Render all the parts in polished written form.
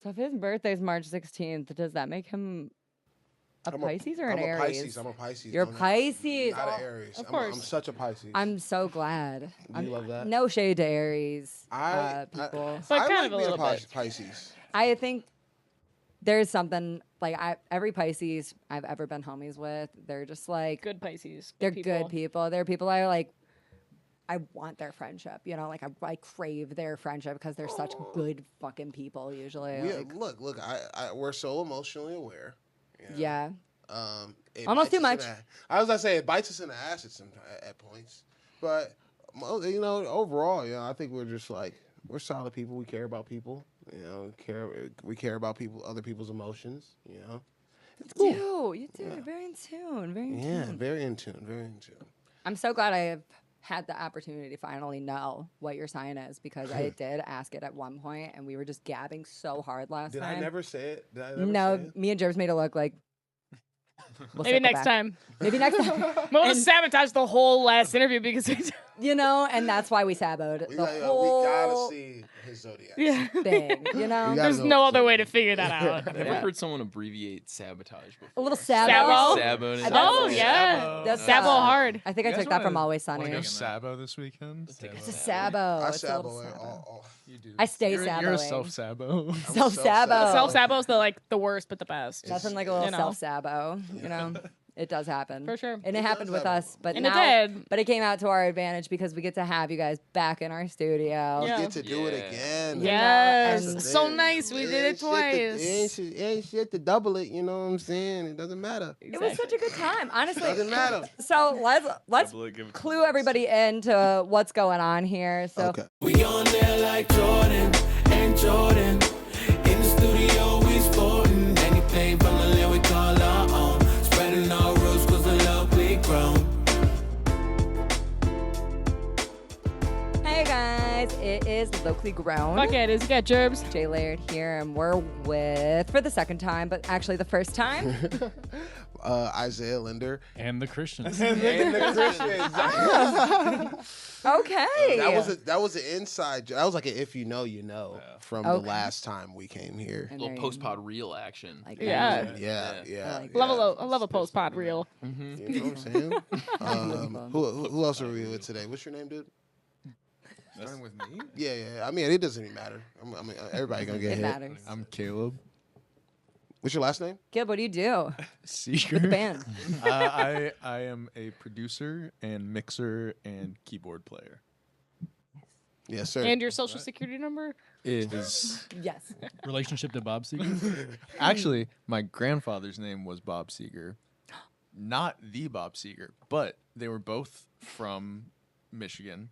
So if his birthday's March 16th, does that make him a Pisces or an Aries? I'm a Pisces. You're Pisces. Not an Aries. Of course. I'm such a Pisces. I'm so glad. Do you love that? No shade to Aries But people. But I kind like of a being little bit. Pisces. I think there's something like every Pisces I've ever been homies with, they're just like Good Pisces. they're good people. They're people I like. I want their friendship, you know, like I crave their friendship because they're such good fucking people usually. Look, we're so emotionally aware. You know? Yeah. It Almost bites too us much. I was gonna say it bites us in the ass at points, but you know, overall, you know, I think we're just like we're solid people. We care about people. You know, we care about other people's emotions. You know, it's cool. You do. You're very in tune. Very in Yeah, tune. very in tune. Very in tune. I'm so glad I have had the opportunity to finally know what your sign is because I did ask it at one point and we were just gabbing so hard last Did time. I never say it? Did I never No, say it? me and Jerbs made it look like. Maybe next time. Maybe next time. We'll just sabotage the whole last interview because You know, and that's why we saboed We the gotta whole see his zodiac. thing. You know, there's no other way to figure that out. I've never heard someone abbreviate sabotage before. a little sabo. Sabo? Sabo. Oh, yeah. That's Sabo hard. I think I You guys took that from wanna- Always Sunny. Wanna go Sabo this weekend? It's a sabo. I It's a sabo little it sabo. all. You do. I stay You're a saboing. self-sabo. Self-sabo. Self sabo's the worst but the best. Nothing like a little You know. self-sabo, you know? It does happen. For sure. And it happened with us, but And now, it did. but it came out to our advantage because we get to have you guys back in our studio. Yeah. You get to do it Yeah. again. Yes. and- So nice. We did it twice. It ain't shit to double it. You know what I'm saying? It doesn't matter. It was such a good time, honestly. Doesn't matter. So let's Double it, give it to clue us. everybody into what's going on here. So Okay. We on there like Jordan and Jordan. In the studio, we sporting anything from the lyric we call our own. Spreading our roots cause the love we grown. hey guys, it is LoCLE Grown. Fuck it. Is it got Jerbs? Jay Laird here, and we're with for the second time, but actually the first time. Isaiah Linder. And the Christians. And the Christians. Okay. That was an inside. That was like an if you know, you know from the Okay. last time we came here. And Little there you post-pod reel action. Like Yeah. that. Yeah. I like I love a post pod reel. You know what I'm saying? Who else are we with today? What's your name, dude? Starting with me? Yeah. I mean, it doesn't even matter. I mean, everybody gonna get It hit. matters. I'm Caleb. What's your last name? Gib, what do you do? Seeker. The band. I am a producer and mixer and keyboard player. Yes, sir. And your social security number? Is Yes. relationship to Bob Seger? Actually, my grandfather's name was Bob Seger. Not the Bob Seger, but they were both from Michigan.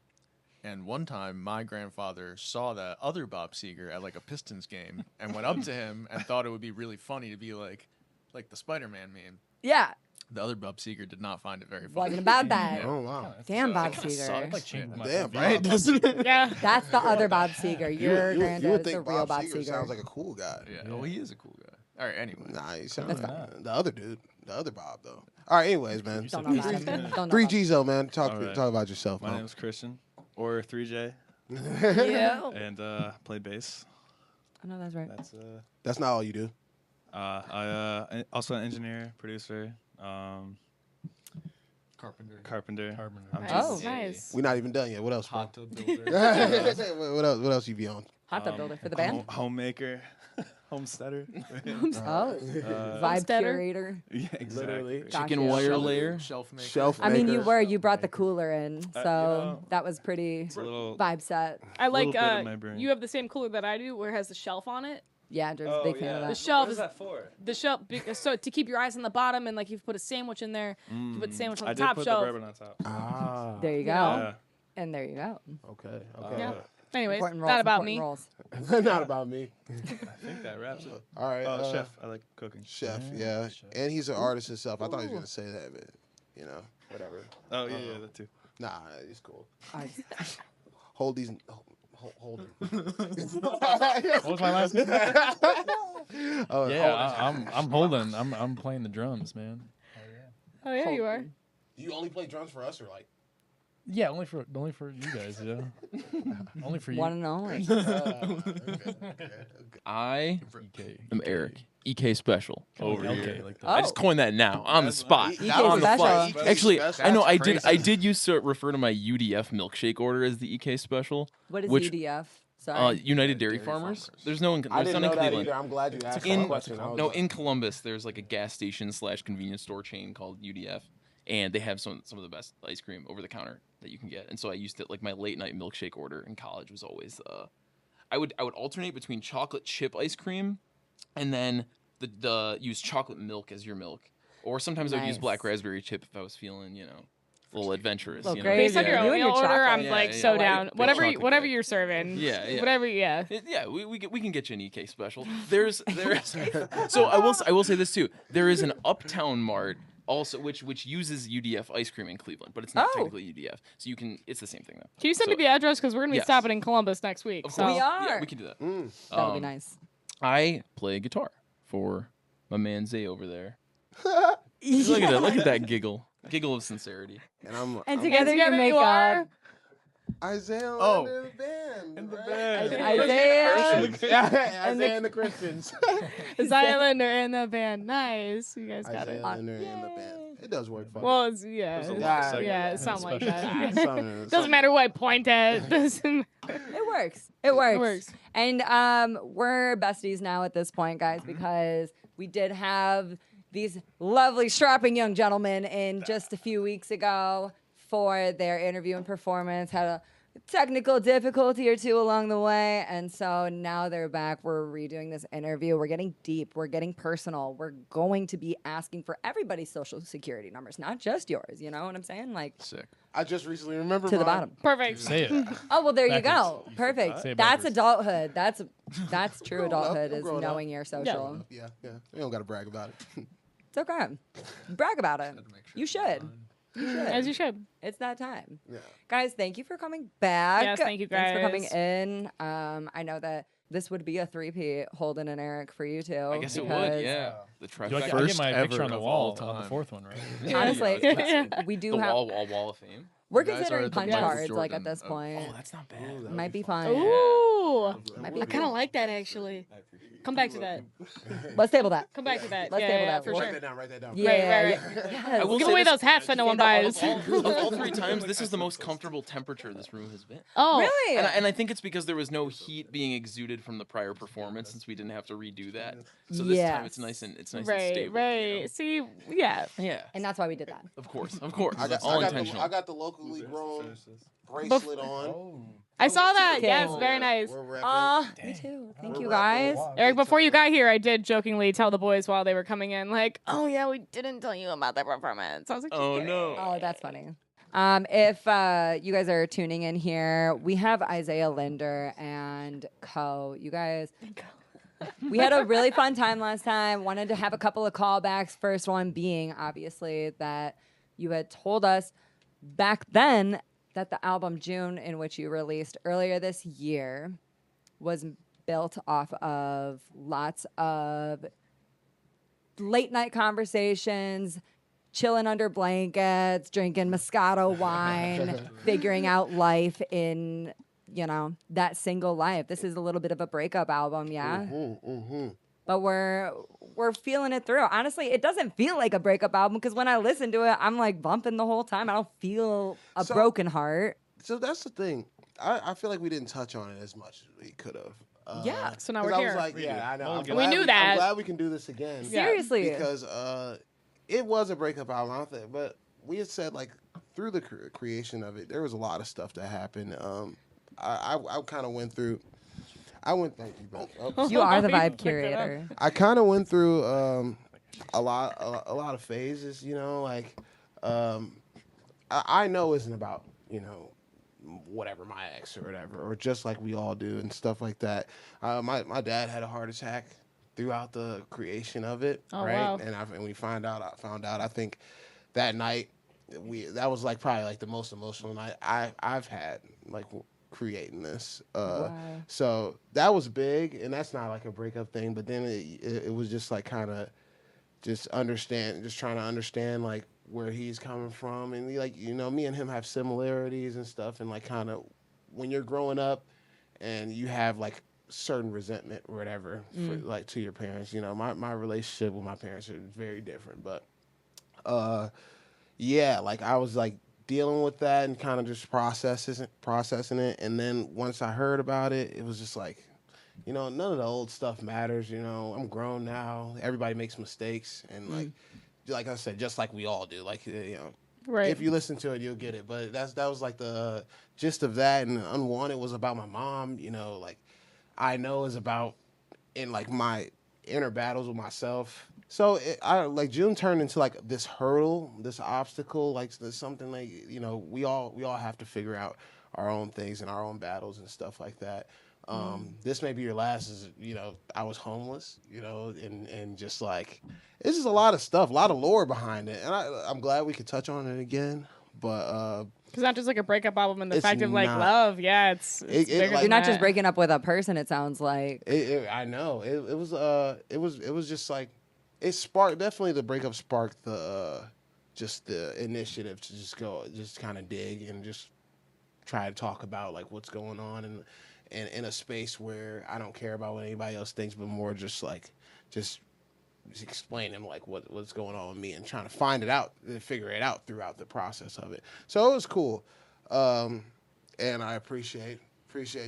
And one time, my grandfather saw the other Bob Seger at like a Pistons game and went up to him and thought it would be really funny to be like the Spider-Man meme. Yeah. The other Bob Seger did not find it very funny. Wasn't about that. Oh wow. Damn, Bob kinda Seger. sucks. Damn, right? Doesn't it? Yeah. That's the other Bob Seger. Your you would granddad is the think real Bob Seger Seger. sounds like a cool guy. Yeah. Oh, he is a cool guy. All right. Anyway. Nah, he sounds like the other dude, the other Bob though. All right, anyways, man. Don't know about him. Don't know Three about him. G's though, man. Talk All right. about yourself, My man. name's Christian, or 3J, Yeah. and play bass. I know that's right. That's That's not all you do. I also an engineer, producer, Carpenter. carpenter. I'm Nice. Oh. just Nice. We're not even done yet. What else? Bro? Hot tub builder. What else? What else you be on? Hot tub builder for the band. homemaker, homesteader. Oh. Vibe Homesteader. curator. Yeah, exactly. Literally. Chicken Gotcha. wire layer. Shelf maker. Shelf I mean, maker. you brought the cooler in, so know, that was pretty It's a little. vibe set. I like Little bit of my brain. you have the same cooler that I do where it has the shelf on it. Yeah, Andrew's a big fan of The that. shelf What is is that for? the shelf so to keep your eyes on the bottom and like you put a sandwich in there, you put the sandwich on I the did top put shelf. the bourbon on top. Ah. There you go. Yeah. And there you go. Okay. Yeah. Anyways, Important roles. not about important me. roles. Not about me. I think that wraps it. All right. Oh, chef. I like cooking. Chef. Yeah. And he's an artist himself. I thought he was gonna say that, but you know, whatever. Oh yeah, that too. Nah, he's cool. I- Hold these. Hold them. What was my last name? Oh, Yeah, I'm holding. I'm playing the drums, man. Oh yeah, you are. Do you only play drums for us or like? Yeah, only for you guys. Yeah, only for you. One and only. I EK. am Eric. EK special over Okay, here. like that. I just coined that now on the spot. EK on the fly. special. Actually, I know I That's did used to refer to my UDF milkshake order as the EK special. What is which, UDF? Sorry. United Dairy Farmers. There's no. I There's didn't none know in that Cleveland. either. I'm glad you asked In- that question. I was No, like, in Columbus, there's like a gas station / convenience store chain called UDF, and they have some of the best ice cream over the counter that you can get. And so I used to like my late night milkshake order in college was always I would alternate between chocolate chip ice cream, and then the use chocolate milk as your milk, or sometimes I would use Nice. black raspberry chip if I was feeling a little adventurous. Little you know? crazy. Based on your You and oatmeal your order, chocolate. I'm Yeah, like yeah. so Big down. chocolate Whatever guy. you're serving. Yeah. Whatever. Yeah. We can get you an EK special. There's so I will say this too. There is an Uptown Mart also which uses UDF ice cream in Cleveland, but it's not Oh. technically UDF. So it's the same thing though. Can you send So- me the address because we're gonna be Yes. stopping in Columbus next week. Of So course. We Yeah, are. we can do that. That would be nice. I play guitar for my man Zay over there. Look at that giggle of sincerity. and I'm And together you together make you are. up. Isaiah Oh. Linder in the band. In the right? band. Isaiah. Isaiah and the Christians. Isaiah Linder in the band. Nice. You guys got it. Isaiah Linder in the band. It does work for Well, it's, yeah. There's a lot Yeah, of segments. yeah, it sounds like that. Something- Doesn't matter what I point at. Doesn't It works. It works. works. And we're besties now at this point, guys, because we did have these lovely, strapping young gentlemen in just a few weeks ago for their interview and performance. Had a technical difficulty or two along the way, and so now they're back. We're redoing this interview. We're getting deep. We're getting personal. We're going to be asking for everybody's social security numbers, not just yours. You know what I'm saying? Like Sick. I just recently remembered to the mine. bottom. Perfect. Say it. Oh well, there you Backwards. go. Perfect. Say it That's backwards. adulthood. That's true growing up. adulthood I'm is growing up. knowing your social. Yeah. We don't got to brag about it. It's okay. Brag about it. You should. As you should. It's that time. Yeah. Guys, thank you for coming back. Yes, thank you, Thanks for coming guys. in. I know that this would be a three-peat, Holden and Eric, for you two. I guess it would, because yeah. The Do I, trifecta. get, I get First my picture ever on the of wall all on the time. fourth one, right? Honestly, Yeah. we do The have. wall of fame. We're You guys are considering the punch Michael cards, like at Jordan this of- point. Oh, that's not bad. Might be fun. Ooh. Might be I kind of like that actually. Come back to that. Let's table that. Come back to that. Let's yeah, table yeah, that. for Write sure. Write that down. Yeah. right. Yes. I will Give say away this- those hats that no one buys. Of all three times, this is the most comfortable temperature this room has been. Oh, Really? And I think it's because there was no heat being exuded from the prior performance, since we didn't have to redo that. So this time it's Yes. nice and right, stable. you right. know? See, yeah. Yeah. And that's why we did that. Of course. I got, All I got intentional. I got the locally grown bracelet on. I saw that. Okay. Yes, very nice. We're repping. Me too. Thank We're you, repping. guys. Eric, before you got here, I did jokingly tell the boys while they were coming in, like, "Oh yeah, we didn't tell you about the performance." I was like, "Just Oh kidding." no. Oh, that's funny. If you guys are tuning in here, we have Isaiah Linder and Co. You guys, we had a really fun time last time. Wanted to have a couple of callbacks. First one being, obviously, that you had told us back then that the album June, in which you released earlier this year, was built off of lots of late night conversations, chilling under blankets, drinking Moscato wine, figuring out life in, that single life. This is a little bit of a breakup album, yeah? But we're feeling it through. Honestly, it doesn't feel like a breakup album because when I listen to it, I'm like bumping the whole time. I don't feel a So- broken heart. So that's the thing. I feel like we didn't touch on it as much as we could have. Yeah, so now 'cause we're I here. was like, yeah, I know. I'm We glad knew that. I'm glad we can do this again. Yeah. Seriously. Because it was a breakup album, I don't think, but we had said like through the creation of it, there was a lot of stuff that happened. I kind of went through. Thank you, bro. Oh. You are the You vibe picked it up. curator. I kind of went through a lot of phases. Like I know isn't about whatever my ex or whatever, or just like we all do and stuff like that. My dad had a heart attack throughout the creation of it, Oh, right? wow. And we found out. I think that night that was like probably like the most emotional night I've had like creating this. So that was big, and that's not like a breakup thing. But then it was just like kind of just trying to understand like where he's coming from, and like me and him have similarities and stuff, and like kind of when you're growing up and you have like certain resentment or whatever for, like to your parents. My relationship with my parents are very different, but yeah, like I was like dealing with that and kind of just processing it, and then once I heard about it, it was just like, none of the old stuff matters. I'm grown now. Everybody makes mistakes, and like I said, just like we all do. Like Right. if you listen to it, you'll get it. But that was like the gist of that. And Unwanted was about my mom. Like I Know is about in like my inner battles with myself. So I like June turned into like this hurdle, this obstacle, like there's something like we all have to figure out our own things and our own battles and stuff like that. This may be your last. Is I was homeless, and just like it's just a lot of stuff, a lot of lore behind it, and I'm glad we could touch on it again. But Because not just like a breakup album and the It's fact of like not. love. Yeah, it's bigger like- than You're not that. just breaking up with a person. It sounds like. I know it was just like it sparked definitely the breakup sparked the just the initiative to just kind of dig and just try to talk about like what's going on and in a space where I don't care about what anybody else thinks, but more just explaining like what's going on with me and trying to find it out and figure it out throughout the process of it. So it was cool, and I appreciate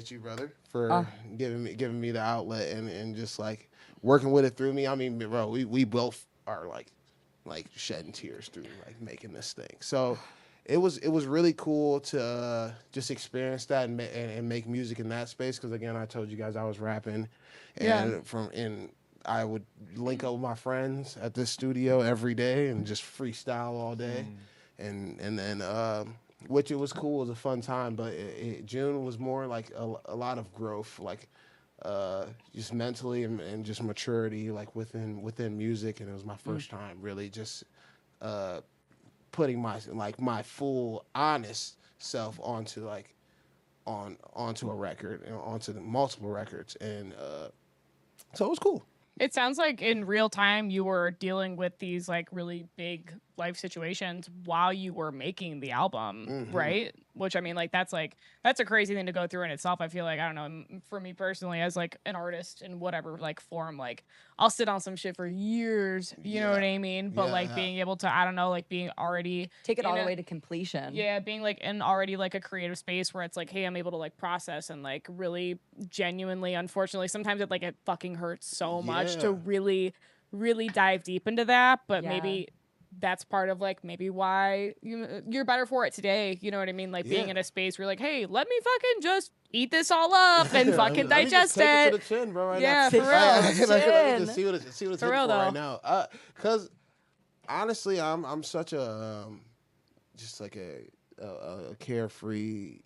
you, brother, for giving me the outlet and just like working with it through me. I mean, bro, we both are like shedding tears through like making this thing. So it was really cool to just experience that and make music in that space. Because again, I told you guys I was rapping, and I would link up with my friends at this studio every day and just freestyle all day, and then which it was cool. It was a fun time, but June was more like a lot of growth, like just mentally and just maturity, like within music. And it was my first time really just putting my full honest self onto onto a record and onto the multiple records, and so it was cool. It sounds like in real time you were dealing with these like really big life situations while you were making the album, right? Which I mean, like that's a crazy thing to go through in itself. I feel like, I don't know, for me personally, as like an artist in whatever like form, like I'll sit on some shit for years, you know what I mean? But like being able to, I don't know, like being already Take it all the way to completion. yeah, being like in already like a creative space where it's like, hey, I'm able to like process and like really genuinely, unfortunately, sometimes it fucking hurts so much to really, really dive deep into that. But maybe that's part of like maybe why you're better for it today. You know what I mean? Like being in a space where you're like, hey, let me fucking just eat this all up and fucking Let me just digest take it it. to the chin, bro. Right Yeah, now. for real. Let me just see what it's hitting for real, right though. now. Because honestly, I'm such a just like a carefree,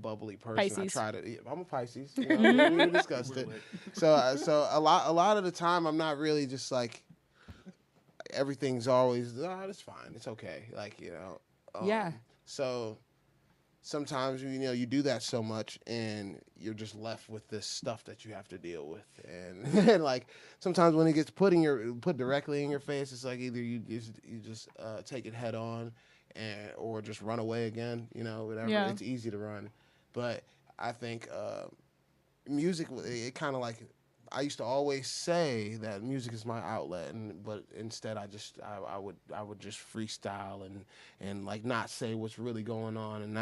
bubbly person. Pisces. I'm a Pisces. We discussed it. So a lot of the time, I'm not really just like everything's always it's fine, it's okay, So sometimes you do that so much and you're just left with this stuff that you have to deal with, and like sometimes when it gets put directly in your face, it's like either you just take it head on or just run away again, whatever. It's easy to run, but I think music, it kind of like, I used to always say that music is my outlet, but instead I would just freestyle and like not say what's really going on and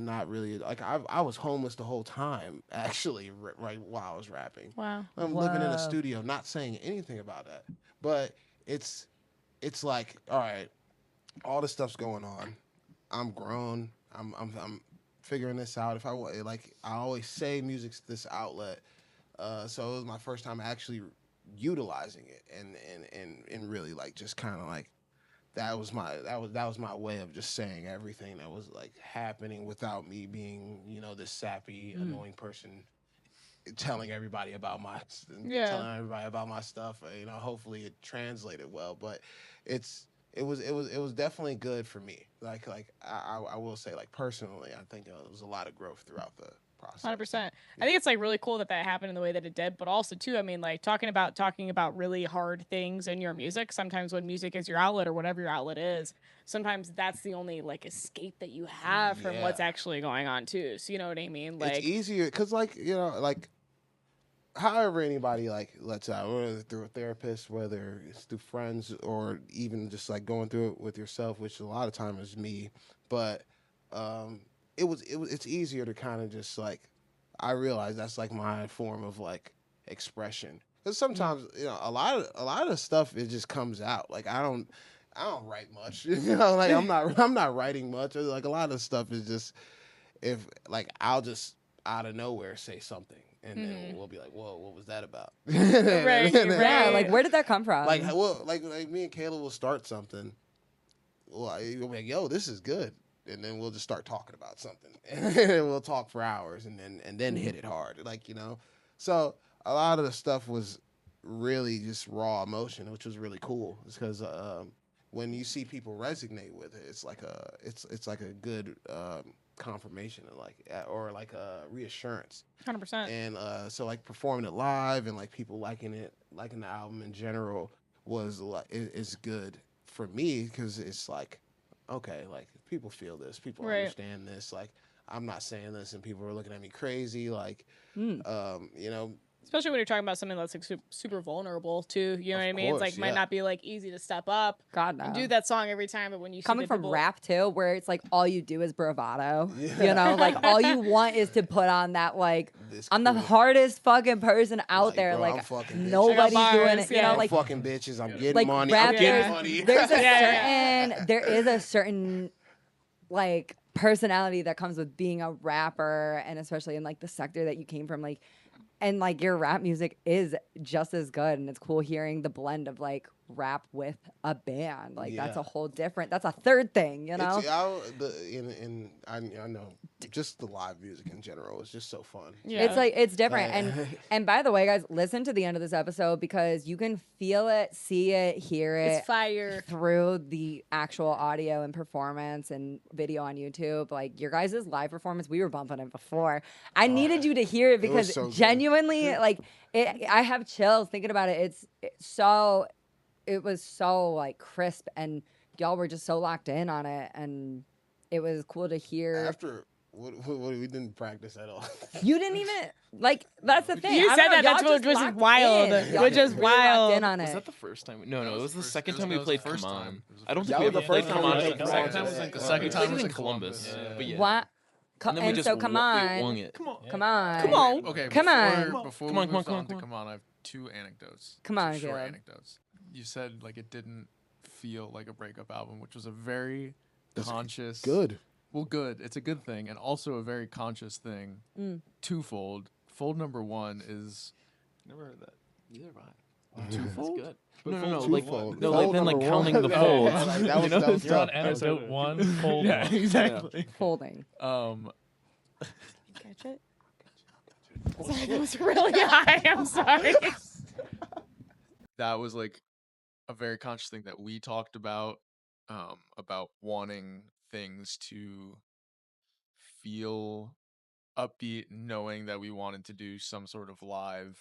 not really, like I was homeless the whole time actually, right while I was rapping. Wow. I'm living in a studio, not saying anything about that, but it's like, all right, all this stuff's going on. I'm grown. I'm figuring this out. If I always say music's this outlet. So it was my first time actually utilizing it and really like just kind of like that was my way of just saying everything that was like happening without me being this sappy annoying person telling everybody about my stuff. Hopefully it translated well, but it was definitely good for me. Like I will say, like personally, I think there was a lot of growth throughout the process. 100%. I think it's like really cool that happened in the way that it did, but also too, I mean, like talking about really hard things in your music. Sometimes when music is your outlet or whatever your outlet is, sometimes that's the only like escape that you have from what's actually going on too. So you know what I mean? Like it's easier because, like, you know, like however anybody like lets out, whether through a therapist, whether it's through friends, or even just like going through it with yourself, which a lot of time is me. But it's easier to kind of just like, I realize that's like my form of like expression. Because sometimes, you know, a lot of stuff, it just comes out. Like I don't write much. You know, like I'm not writing much. Like a lot of stuff is just, if like I'll just out of nowhere say something, and then we'll be like, "Whoa, what was that about?" Right. Yeah, like where did that come from? Like, well, like me and Kayla will start something. Well, you'll be like, "Yo, this is good," and then we'll just start talking about something, and we'll talk for hours, and then hit it hard, like, you know. So a lot of the stuff was really just raw emotion, which was really cool. It's because when you see people resonate with it, it's like a good confirmation, and like, or like a reassurance. 100%. And so like performing it live and like people liking the album in general was like, is good for me, because it's like, okay, like people feel this, people understand this, like I'm not saying this and people are looking at me crazy, like you know. Especially when you're talking about something that's like super vulnerable too. You know what I mean? It's like might not be like easy to step up God, no. and do that song every time, but when you see Coming the from people, rap too, where it's like all you do is bravado. You know, like all you want is to put on that, like, This I'm the cool. hardest fucking person out Like, there. bro, like I'm fucking bitches. nobody's I got doing bars, it. You know, yeah. I'm like fucking bitches, I'm getting like money, rap, I'm getting there's- money. there's a Yeah. certain there is a certain like personality that comes with being a rapper, and especially in like the sector that you came from, like, and like your rap music is just as good, and it's cool hearing the blend of like rap with a band. Like that's Yeah. a whole different, that's a third thing, you know. I know just the live music in general is just so fun. Yeah. It's like it's different. Like- And by the way, guys, listen to the end of this episode, because you can feel it, see it, hear it it's fire. through the actual audio and performance and video on YouTube. Like your guys' live performance, we were bumping it before. I needed you to hear it because so good. genuinely, like, I have chills thinking about it. It was so like crisp, and y'all were just so locked in on it, and it was cool to hear. After what we didn't practice at all. You didn't even like. That's the thing. You I said don't know, that, that's y'all what just was locked wild, in. Y'all which just is really locked wild. in on Was it. that the first time? No, it was the second It time we was played the first Come On. time. It was the I don't first think time. we That was ever the played first Come time On we in played practice. Come On. The Yeah. second We time played was it in in Columbus. Columbus. But yeah. What? And then we just come on. we wung it. Come on. Come on. Okay, Come on. Before Come we on, move come on, on to come on. come on, I have two anecdotes. Come Two on, short Caleb. anecdotes. You said like it didn't feel like a breakup album, which was a very conscious. Good. Well, good. It's a good thing, and also a very conscious thing. Twofold. Fold number one is Never heard that. Neither have I. twofold. Good. But No, fold like twofold. no, Fold like then like number counting one. the Yeah, folds. like, You that was know? tough. You're on That was anecdote one, fold Yeah, one. exactly. Folding. Catch it? Sorry, that was really high. I'm sorry. That was like a very conscious thing that we talked about wanting things to feel upbeat, knowing that we wanted to do some sort of live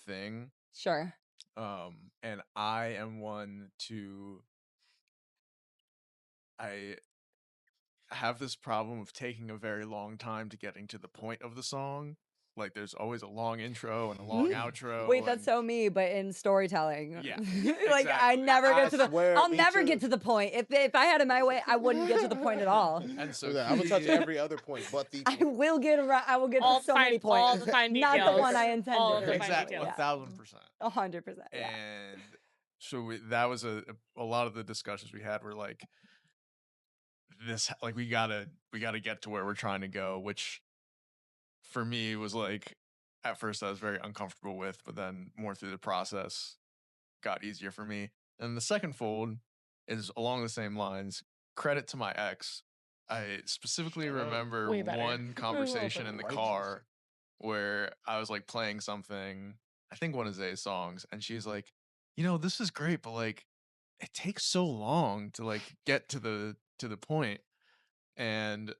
thing. Sure. And I am one to I have this problem of taking a very long time to getting to the point of the song. Like there's always a long intro and a long outro. Wait, that's and- so me, but in storytelling. Yeah, Like I exactly. never I get to the. swear, I'll me never too. get to the point. If I had it my way, I wouldn't get to the point at all. And so I'm gonna touch every other point, but the I will get around. I will get All to so many fine- all points. the fine Not the details. one I All of intended. the fine exactly details. 1,000%. 100%. Yeah. And so that was a lot of the discussions we had were like this, like we gotta get to where we're trying to go, which for me was like at first I was very uncomfortable with, but then more through the process got easier for me. And the second fold is along the same lines. Credit to my ex. I specifically remember Way better. one conversation in the Righteous. car where I was like playing something, I think one of Zay's songs, and she's like, you know, this is great, but like it takes so long to like get to the point. And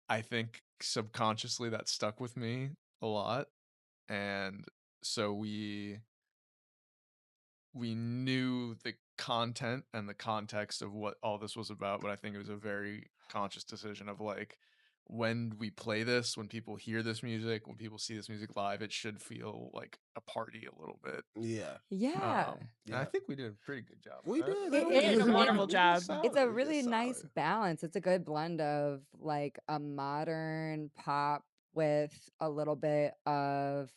I think subconsciously that stuck with me a lot, and so we knew the content and the context of what all this was about, but I think it was a very conscious decision of like, when we play this, when people hear this music, when people see this music live, it should feel like a party a little bit. Yeah. Yeah. And I think we did a pretty good job. We with that. did. It did a wonderful job. It's a really nice balance. It's a good blend of like a modern pop with a little bit of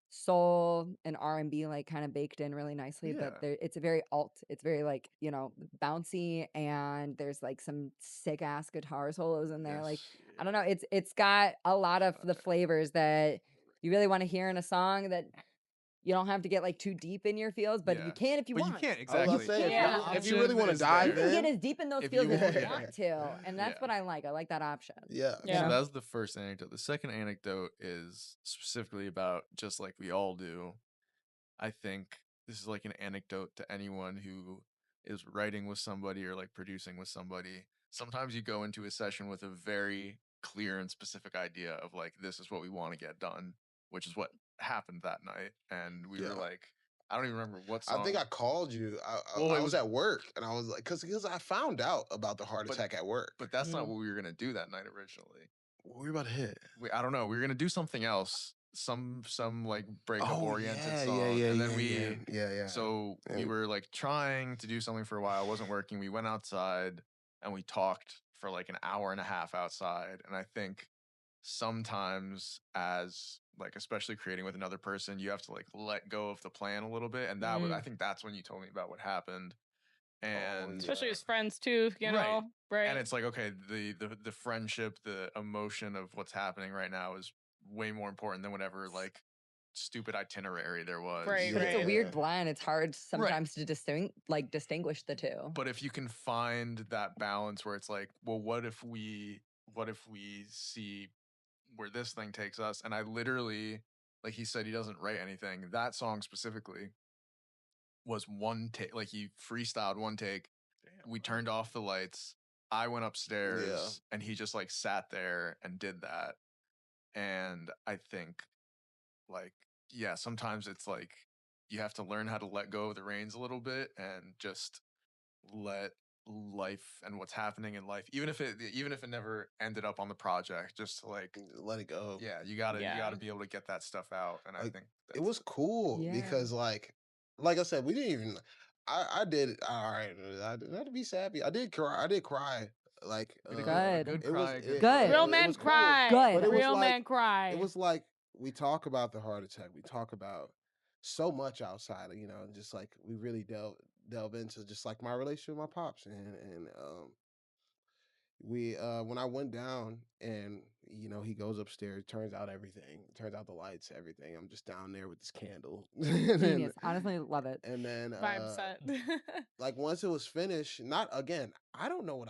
soul and R&B like kind of baked in really nicely, but it's a very alt. It's very like, you know, bouncy, and there's like some sick ass guitar solos in there. Like, I don't know, it's got a lot of the flavors that you really want to hear in a song that you don't have to get like too deep in your feels, but you can if you want. You can't I was exactly. saying, Yeah. if you really want to dive You can get in, as deep in those If feels you as you want. want to, and that's what I like. I like that option. yeah. Yeah. So that was the first anecdote. The second anecdote is specifically about just like we all do. I think this is like an anecdote to anyone who is writing with somebody or like producing with somebody. Sometimes you go into a session with a very clear and specific idea of like, this is what we want to get done, which is what happened that night. And we were like, I don't even remember what song. I think I called you. I was at work, and I was like, because I found out about the heart attack at work. But that's not what we were gonna do that night originally. What were we about to hit? I don't know. We were gonna do something else, some like breakup oriented song, yeah, and then yeah. So we were like trying to do something for a while. It wasn't working. We went outside and we talked for like an hour and a half outside. And I think sometimes, as like especially creating with another person, you have to like let go of the plan a little bit. And that was, I think that's when you told me about what happened. And especially as friends too, you know, right? And it's like, okay, the friendship, the emotion of what's happening right now is way more important than whatever like stupid itinerary there was. Right, But it's a weird blend. It's hard sometimes to distinguish the two. But if you can find that balance where it's like, well, what if we see where this thing takes us? And I literally, like he said, he doesn't write anything. That song specifically was one take, like he freestyled one take. Damn, we turned off the lights. I went upstairs and he just like sat there and did that. And I think like, yeah, sometimes it's like you have to learn how to let go of the reins a little bit and just let life and what's happening in life, even if it never ended up on the project, just to like let it go. Yeah, you gotta be able to get that stuff out. And I think it was cool because like I said, we didn't even. I did all right. Not to be sappy. I did cry. Like good cry. Good. Real men cry. Good. Real men cry. It was like we talk about the heart attack. We talk about so much outside, you know, just like we really delve into just like my relationship with my pops and we when I went down and you know he goes upstairs, turns out the lights, everything. I'm just down there with this candle. Genius. Honestly, love it. And then 5%. like once it was finished, not again, I don't know what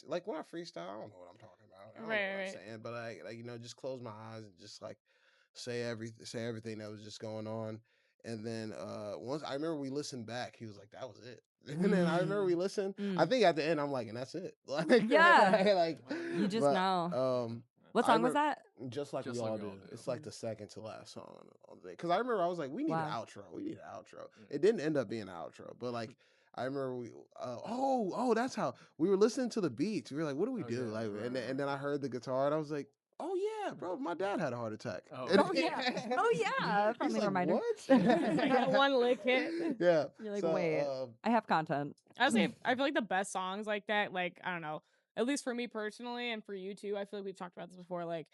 like when I freestyle, I don't know what I'm talking about. I don't know what I'm saying, but I like you know just close my eyes and just like say everything that was just going on. And then once I remember we listened back, he was like, "That was it." And then I remember we listened. I think at the end, I'm like, "And that's it." Like, like you just know. What song was that? Just like we all do. It's like the second to last song on the day. Because I remember I was like, "We need an outro. We need an outro." It didn't end up being an outro, but like. I remember we that's how we were listening to the beats. We were like, "What do we do?" Like, and then I heard the guitar and I was like, "Oh yeah, bro, my dad had a heart attack." Oh yeah. Friendly reminder. What? One lick hit. Yeah. You're like, wait, I have content. I feel like the best songs like that, like I don't know, at least for me personally and for you too. I feel like we've talked about this before. Like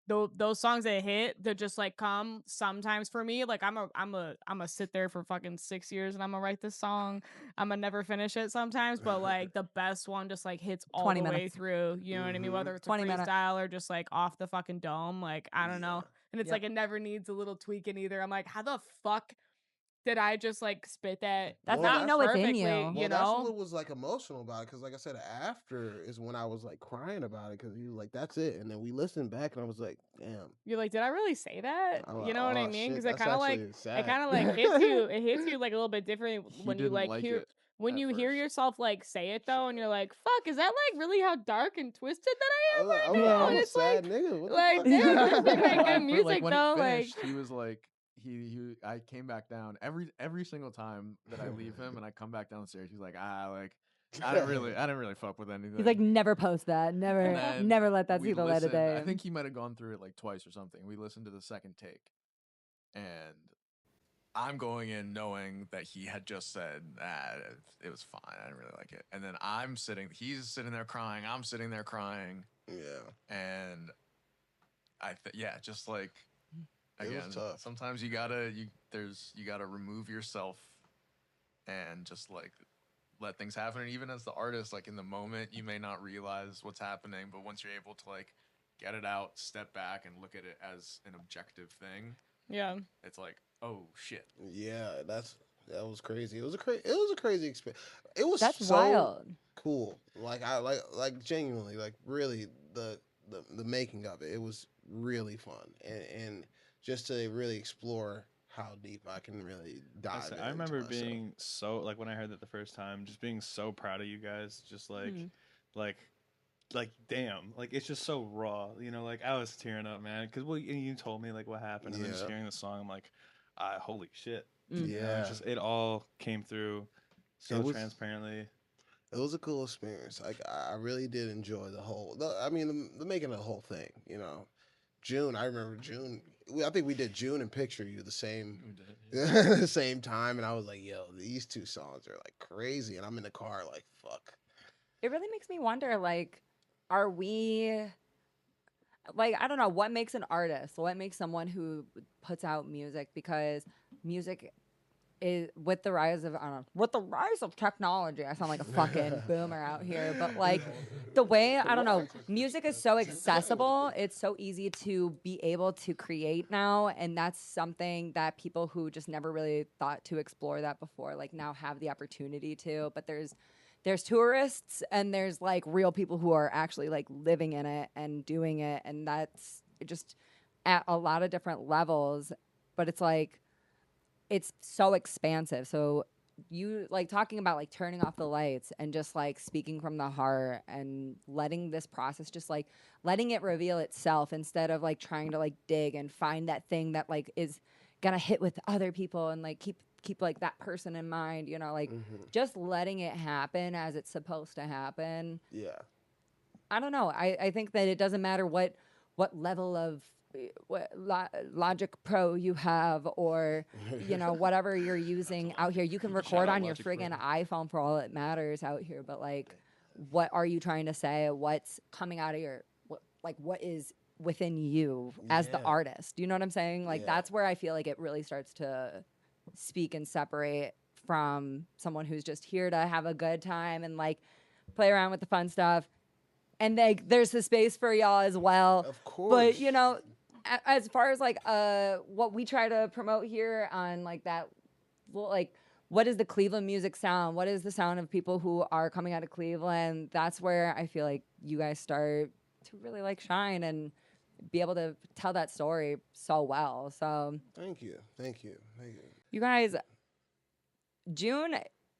those songs that hit, they're just like come sometimes for me. Like I'm a sit there for fucking 6 years and I'm gonna write this song. I'm gonna never finish it sometimes, but like the best one just like hits all the way through. You know what I mean? Whether it's a freestyle or just like off the fucking dome. Like I don't know. And it's like it never needs a little tweaking either. I'm like, how the fuck did I just like spit that? That's how you know it's in you. You know, that's what was like emotional about it. Because like I said, after is when I was like crying about it. Because he was like, "That's it." And then we listened back, and I was like, "Damn." You're like, did I really say that? You know what I mean? Because it That's kind of like sad. it kind of like hits you. It hits you like a little bit different when you like hear. it. When at you hear first. yourself like say it though, and you're like, "Fuck, is that like really how dark and twisted that I am?" I'm, right now? I'm And a it's sad like, nigga. What the like, fuck? damn, this is Well, like at good fir- music when though. it finished, Like, he was like, I came back down every single time that I leave him and I come back downstairs. He's like, like I didn't really fuck with anything. He's like, never post that. Never, And then never let that we see the light of listened- day. I think he might have gone through it like twice or something. We listened to the second take, and I'm going in knowing that he had just said, it was fine. I didn't really like it. And then he's sitting there crying. I'm sitting there crying. Yeah. And just like, It was again, tough. sometimes you gotta remove yourself and just like let things happen. And even as the artist, like in the moment, you may not realize what's happening, but once you're able to like get it out, step back, and look at it as an objective thing, yeah. it's like, oh shit. Yeah, that was crazy. It was a crazy experience. It was That's so wild. cool. Like I like genuinely, like really the making of it. It was really fun and just to really explore how deep I can really dive. I remember being so, like, when I heard that the first time, just being so proud of you guys. Just like damn, like it's just so raw, you know. Like I was tearing up, man, because you told me like what happened, and then just Yeah. hearing the song, I'm like, holy shit. Mm. You know, Yeah. it's just it all came through so It was- transparently. It was a cool experience. Like I really did enjoy the making of the whole thing. You know, June. I remember June. I think we did June and Picture You the same the same time, and I was like, "Yo, these two songs are like crazy," and I'm in the car like, "Fuck." It really makes me wonder, like, are we, like, I don't know, what makes an artist? What makes someone who puts out music? Because music is, with the rise of, I don't know, with the rise of technology, I sound like a fucking boomer out here, but like, the way, I don't know, music is so accessible. It's so easy to be able to create now. And that's something that people who just never really thought to explore that before, like, now have the opportunity to. But there's tourists and there's like real people who are actually like living in it and doing it, and that's just at a lot of different levels. But it's like, it's so expansive. So you like talking about like turning off the lights and just like speaking from the heart and letting this process, just like letting it reveal itself instead of like trying to like dig and find that thing that like is gonna hit with other people and like keep like that person in mind, you know, like just letting it happen as it's supposed to happen. Yeah. I don't know. I think that it doesn't matter what level of Logic Pro you have, or you know, whatever you're using out here. You can record out on your Logic Pro. friggin' iPhone for all it matters out here. But like, what are you trying to say? What's coming out of your what is within you as the Yeah. artist? You know what I'm saying? Like Yeah. that's where I feel like it really starts to speak and separate from someone who's just here to have a good time and like play around with the fun stuff. And like, there's the space for y'all as well. Of course. But you know, as far as like what we try to promote here on like that, well, like what is the Cleveland music sound? What is the sound of people who are coming out of Cleveland? That's where I feel like you guys start to really like shine and be able to tell that story so well. So Thank you. you guys, June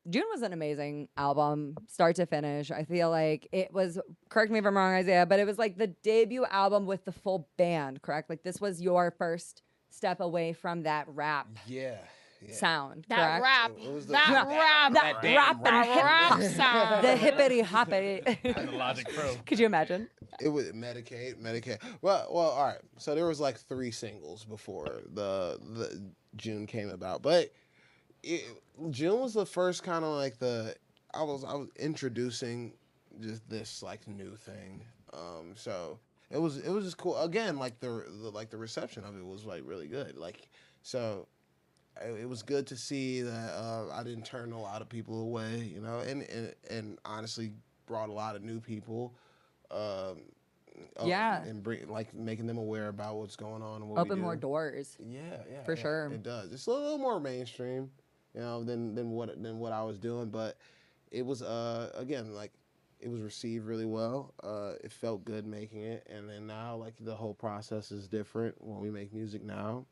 was an amazing album, start to finish. I feel like it was, correct me if I'm wrong, Isaiah, but it was like the debut album with the full band, correct? Like this was your first step away from that rap Yeah. sound, That correct? rap, It was the- that rap, That that rap and hip rap sound. The hippity hoppity. And the Logic Pro. Could you imagine? It was Medicaid. Well, all right. So there was like 3 singles before the June came about, but June was the first kind of like I was introducing just this like new thing. So it was just cool. Again, like the reception of it was like really good. Like so. It was good to see that I didn't turn a lot of people away, you know, and honestly brought a lot of new people. Yeah. And making them aware about what's going on and what we Open do. more doors. Yeah, For sure. It does. It's a little more mainstream, you know, than what I was doing, but it was again like it was received really well. It felt good making it, and then now like the whole process is different when we make music now.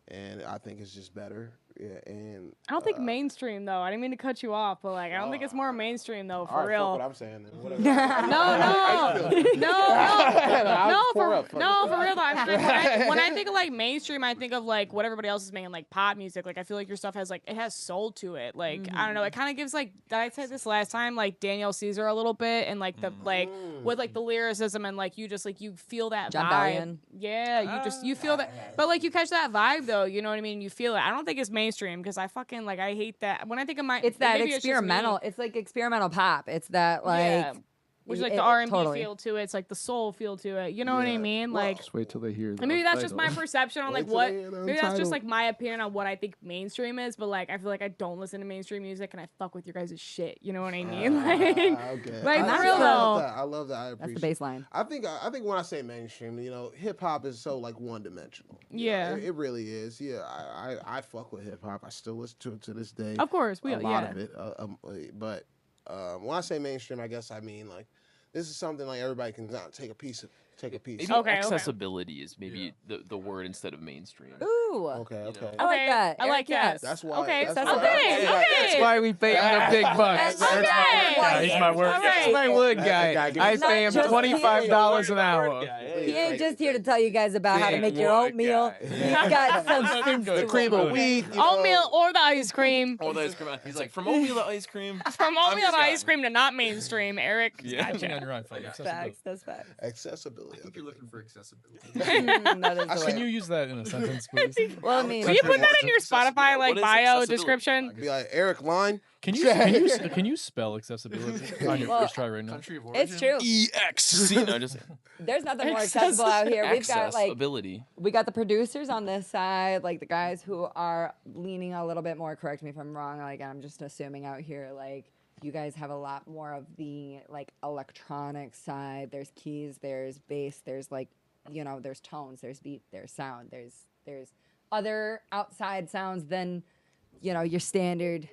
And I think it's just better, Yeah, and I don't think mainstream though. I didn't mean to cut you off, but like I don't think it's more mainstream though, all for right, fuck real. what I'm saying. Then. Whatever. No, for real though. I mean, like, when I think of like mainstream, I think of like what everybody else is making, like pop music. Like I feel like your stuff has like it has soul to it. Like I don't know, it kind of gives like did I say this last time? Like Danielle Caesar a little bit, and like the like with like the lyricism and like you just like you feel that John vibe. Bellion. Yeah, you feel that, but like you catch that vibe though. You know what I mean? You feel it. I don't think it's mainstream because I fucking like I hate that. When I think of It's that maybe just me. experimental. It's like experimental pop. It's that like. Yeah. Which is like the R&B totally. feel to it. It's like the soul feel to it. You know what I mean? Well, Like Just wait till they hear. and maybe that's just my perception on like Wait till what. they hear the Maybe that's just Untitled. like my opinion on what I think mainstream is. But like I feel like I don't listen to mainstream music and I fuck with your guys' shit. You know what I mean? Okay. Like, I for real, love though. that. I love that. I That's appreciate. the baseline. I think when I say mainstream, you know, hip hop is so like one dimensional. Yeah. It really is. Yeah, I fuck with hip hop. I still listen to it to this day. Of course, a lot of it. But when I say mainstream, I guess I mean like this is something like everybody can take a piece of. Maybe Okay. accessibility is maybe the word instead of mainstream. Ooh. Okay. I like that. I like Eric, yes. that. That's why. Okay, That's okay, why, okay. That's why we pay him the big bucks. Okay. Yeah, he's my work. All That's right. my wood That guy. guy gives I me- pay him Not just $25 an hour. He ain't just here to tell you guys about how to make your oatmeal. He's got substance The to cream it. of wheat. you know. Oatmeal or the ice cream. Oh, the ice cream. He's like, from oatmeal to ice cream. From oatmeal to just ice cream to not mainstream, Eric. Yeah. Something on your iPhone. Facts. Accessibility. That's facts. Accessibility. You're looking for accessibility. That is the Can way. you use that in a sentence, please? Well, I mean, Will you put that in your Spotify like What is bio accessibility? description? Be like Eric Line. Can you spell accessibility on your Well, first try right now? Country of origin. it's true. EXC. No, just There's nothing more accessible out here. We've got like accessibility. we got the producers on this side, like the guys who are leaning a little bit more. Correct me if I'm wrong. Like I'm just assuming out here, like you guys have a lot more of the like electronic side. There's keys, there's bass, there's like there's tones, there's beat, there's sound, there's other outside sounds than your standard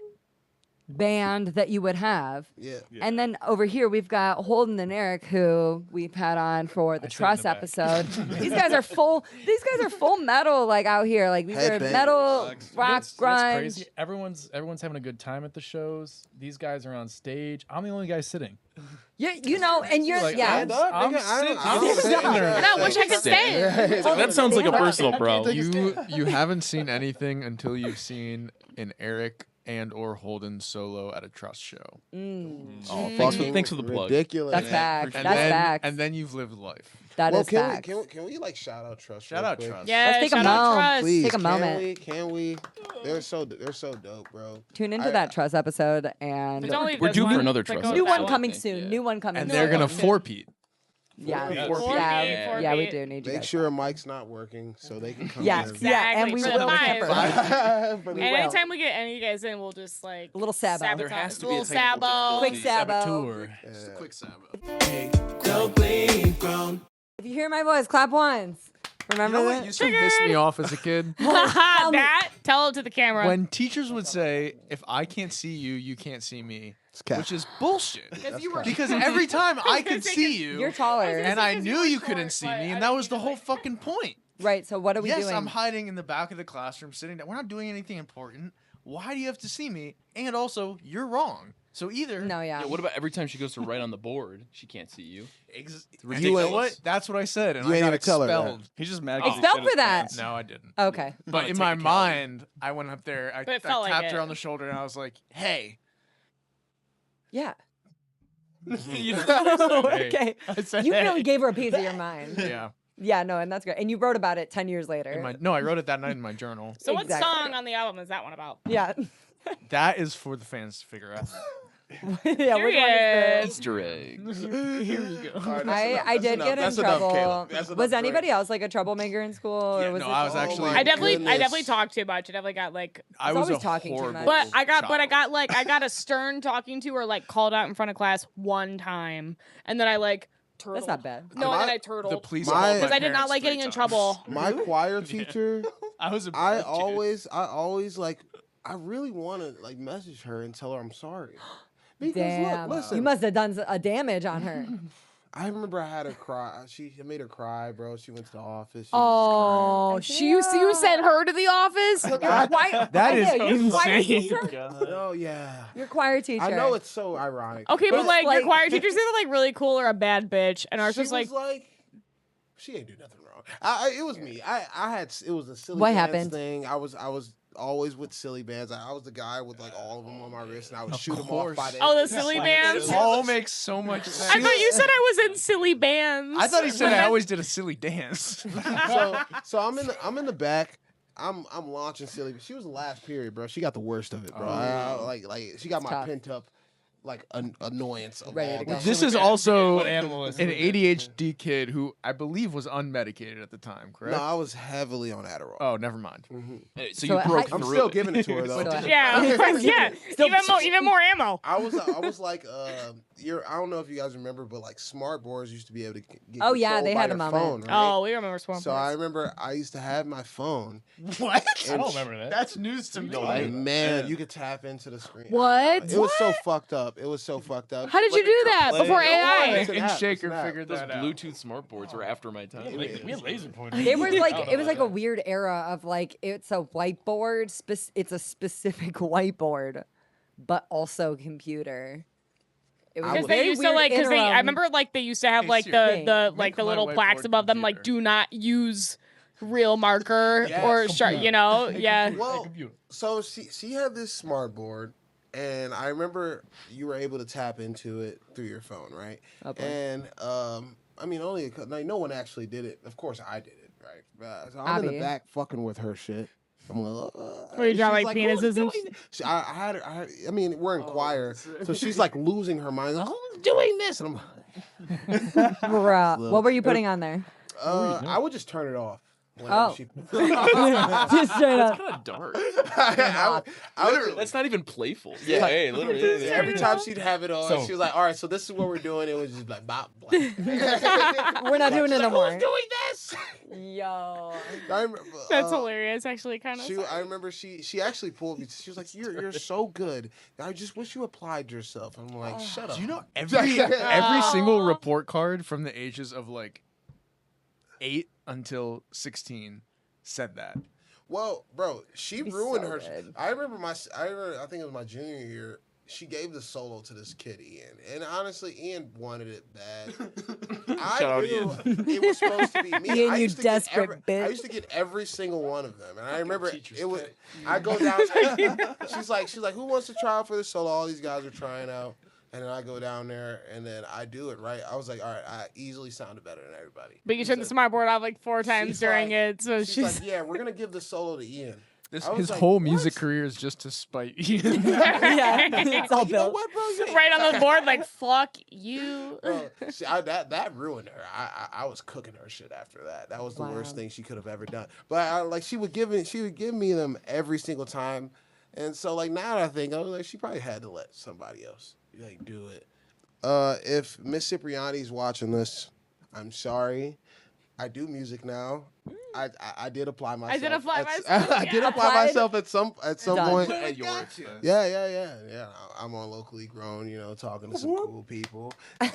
band that you would have. Yeah. And then over here we've got Holden and Eric, who we've had on for the I sit in Truss the back. episode. These guys are full metal, like out here. Like these are Headbangers. metal, rock, That's grunge. crazy. Everyone's having a good time at the shows. These guys are on stage. I'm the only guy sitting. Yeah, and you're Like, yeah. Stand up, I'm nigga. sitting- I don't I'm stand sitting there. up. And I wish I could stand. That sounds like a personal problem. You haven't seen anything until you've seen an Eric and or Holden solo at a Trust show. Oh, Thanks for the plug. Ridiculous. That's facts. And That's then, facts. And then you've lived life. That Well, is can facts. we like shout out Trust? Shout real out quick? Trust. Yeah, Let's take a shout out moment. Trust. Please, Take a moment. Can we? They're so dope, bro. Tune into I- that Truss episode, and There's only- We're there's due one. for another Like, Trust oh, new episode, one I coming think, soon. yeah. New one coming. And soon. they're gonna four-peat. Yeah, Yeah. yeah, Four-peat. yeah, we do need you Make guys. sure Mike's not working so they can come Yes, in. yeah, and we Exactly, for the will vibes. temper. For And the- anytime we get any of you guys in, we'll just like A little sabo. sabotage. There has to be a little technical sabo. Quick difficulty. sabo. Tour. Just a quick sab. LoCLE grown. If you hear my voice, clap once. Remember You know that? what used to piss me off as a kid? That tell it to the camera. When teachers would say, "If I can't see you, you can't see me," cap. which is bullshit. Because you were Because every time I could see you, You're taller. and I because you knew were you short, couldn't see but me, I and that didn't was the mean to, whole like- fucking point. Right, so what are we Yes, doing? I'm hiding in the back of the classroom, sitting down. We're not doing anything important. Why do you have to see me? And also, you're wrong. So either No, yeah. Yeah, what about every time she goes to write on the board, she can't see you? and you know ain't- what? That's what I said, and You I ain't got even tell her that. expelled. He's just mad. Expelled for that. No, I didn't. Okay. But in my mind, I went up there, I But it tapped felt like her it. on the shoulder, and I was like, "Hey." Yeah. Hey. Okay. I said, You "Hey." really gave her a piece of your mind. Yeah. Yeah, no, and that's great. And you wrote about it 10 years later. No, I wrote it that night in my journal. So what Exactly. song on the album is that one about? Yeah. That is for the fans to figure out. Yeah, which one is Easter eggs. All right, that's I enough, I that's did enough, get in that's enough, trouble. Caleb. That's enough, Was anybody Greg. else like a troublemaker in school? Yeah, or was no, this I was all- actually. my I definitely goodness. talked too much. I definitely got like I was was always a talking too horrible much. But I child. got a stern talking to or like called out in front of class one time, and then I like turtled. That's not bad. No, and then I The turtled police My- called my because I did not parents like 3 getting in times. trouble. My choir teacher, I was a I bad kid. always like, I really want to like message her and tell her I'm sorry. Because Damn. look, listen, You must have done a damage on her. I remember I had her cry. She made her cry, bro. She went to the office. She Oh, you sent her to the office? That is insane. Oh yeah. Your choir teacher. I know it's so ironic. Okay, but like your like- choir teacher's either like really cool or a bad bitch, and ours She was like, she ain't do nothing wrong. It was me. It was a silly What bands happened? thing. I was always with silly bands. I was the guy with like all of them on my wrist, and I would shoot them off by the. oh, the silly bands. It all makes so much sense. I thought you said I was in silly bands. I thought he said I always did a silly dance. So I'm in the back. I'm launching silly. She was the last period, bro. She got the worst of it, bro. Like she got my tough. pent up like annoyance of Ready all to go. this. This is also What animal is an it? ADHD kid who I believe was unmedicated at the time, correct? No, I was heavily on Adderall. Oh, never mind. So So you it broke had- through I'm still it. giving it to her though. So- Yeah, yeah. Even more ammo. I was like, I don't know if you guys remember, but like smart boards used to be able to get Oh, yeah, controlled they by had your them on phone, it. right? Oh, we remember Swarm. So I remember I used to have my phone. What? I don't remember that. That's news to me. And man, you could tap into the screen. What? It was so fucked up. It was so fucked up. How did you do that before AI? It's an app, Shaker it's an app. figured Those that out. Bluetooth smart boards were after my time. We had laser pointers. It was like it was like a weird era of like it's a whiteboard. It's a specific whiteboard, but also computer. It was Because a they very used to weird like, because I interim. remember like they used to have Hey, like Siri, the make the my little plaques whiteboard above them like computer. do not use real marker Yes, or sharp, you know, yeah. Well, computer. so she had this smart board, and I remember you were able to tap into it through your phone, right? Oh, boy. And I mean, like, no one actually did it. Of course, I did it, right? So I'm in Abby. the back fucking with her shit. I'm like, Were you drawing she's like "Who's penises and doing this?" I had her. I mean, we're in choir, so she's like losing her mind. Like, who's doing this? And I'm Bruh. What were you putting on there? I would just turn it off. Oh. She, Just straight up. Kind of dark. I would- That's not even playful. Yeah, hey, literally. every time she'd have it on, So- she was like, "All right, so this is what we're doing." It was just like, bop, bop. We're not doing it no more. Who's doing this? Yo. I remember, That's hilarious, actually, kind of. I remember she actually pulled me. She was like, "You're so good. I just wish you applied yourself." I'm like, "Shut up." Do you know every single report card from the ages of like 8 until 16 said that? Well, bro, she Be ruined so her. good. I remember I think it was my junior year. She gave the solo to this kid, Ian, and honestly, Ian wanted it bad. Shout out, I knew it was supposed to be me. Ian, I you used to get desperate bitch. I used to get every single one of them, and I remember it was. I go down. she's like, "Who wants to try out for the solo?" All these guys are trying out. And then I go down there, and then I do it, right? I was like, all right, I easily sounded better than everybody. But you turned the smart board off like 4 times She's during like- it, so She's like, yeah, we're going to give the solo to Ian. This, I was his like, whole what? music career is just to spite Ian. Yeah. It's all You know built. what, bro? You ain't- right on the board, like fuck you. Bro, see, that ruined her. I was cooking her shit after that. That was the worst Wow. thing she could have ever done. But like she would give me them every single time, and so like now that I think, I was like, she probably had to let somebody else like do it. If Miss Cipriani's watching this, I'm sorry. I do music now. I did apply myself. did apply at- myself, I did yeah. apply Applied. myself at some Done. point. At York. Yeah. I'm on locally grown, talking to some cool people, and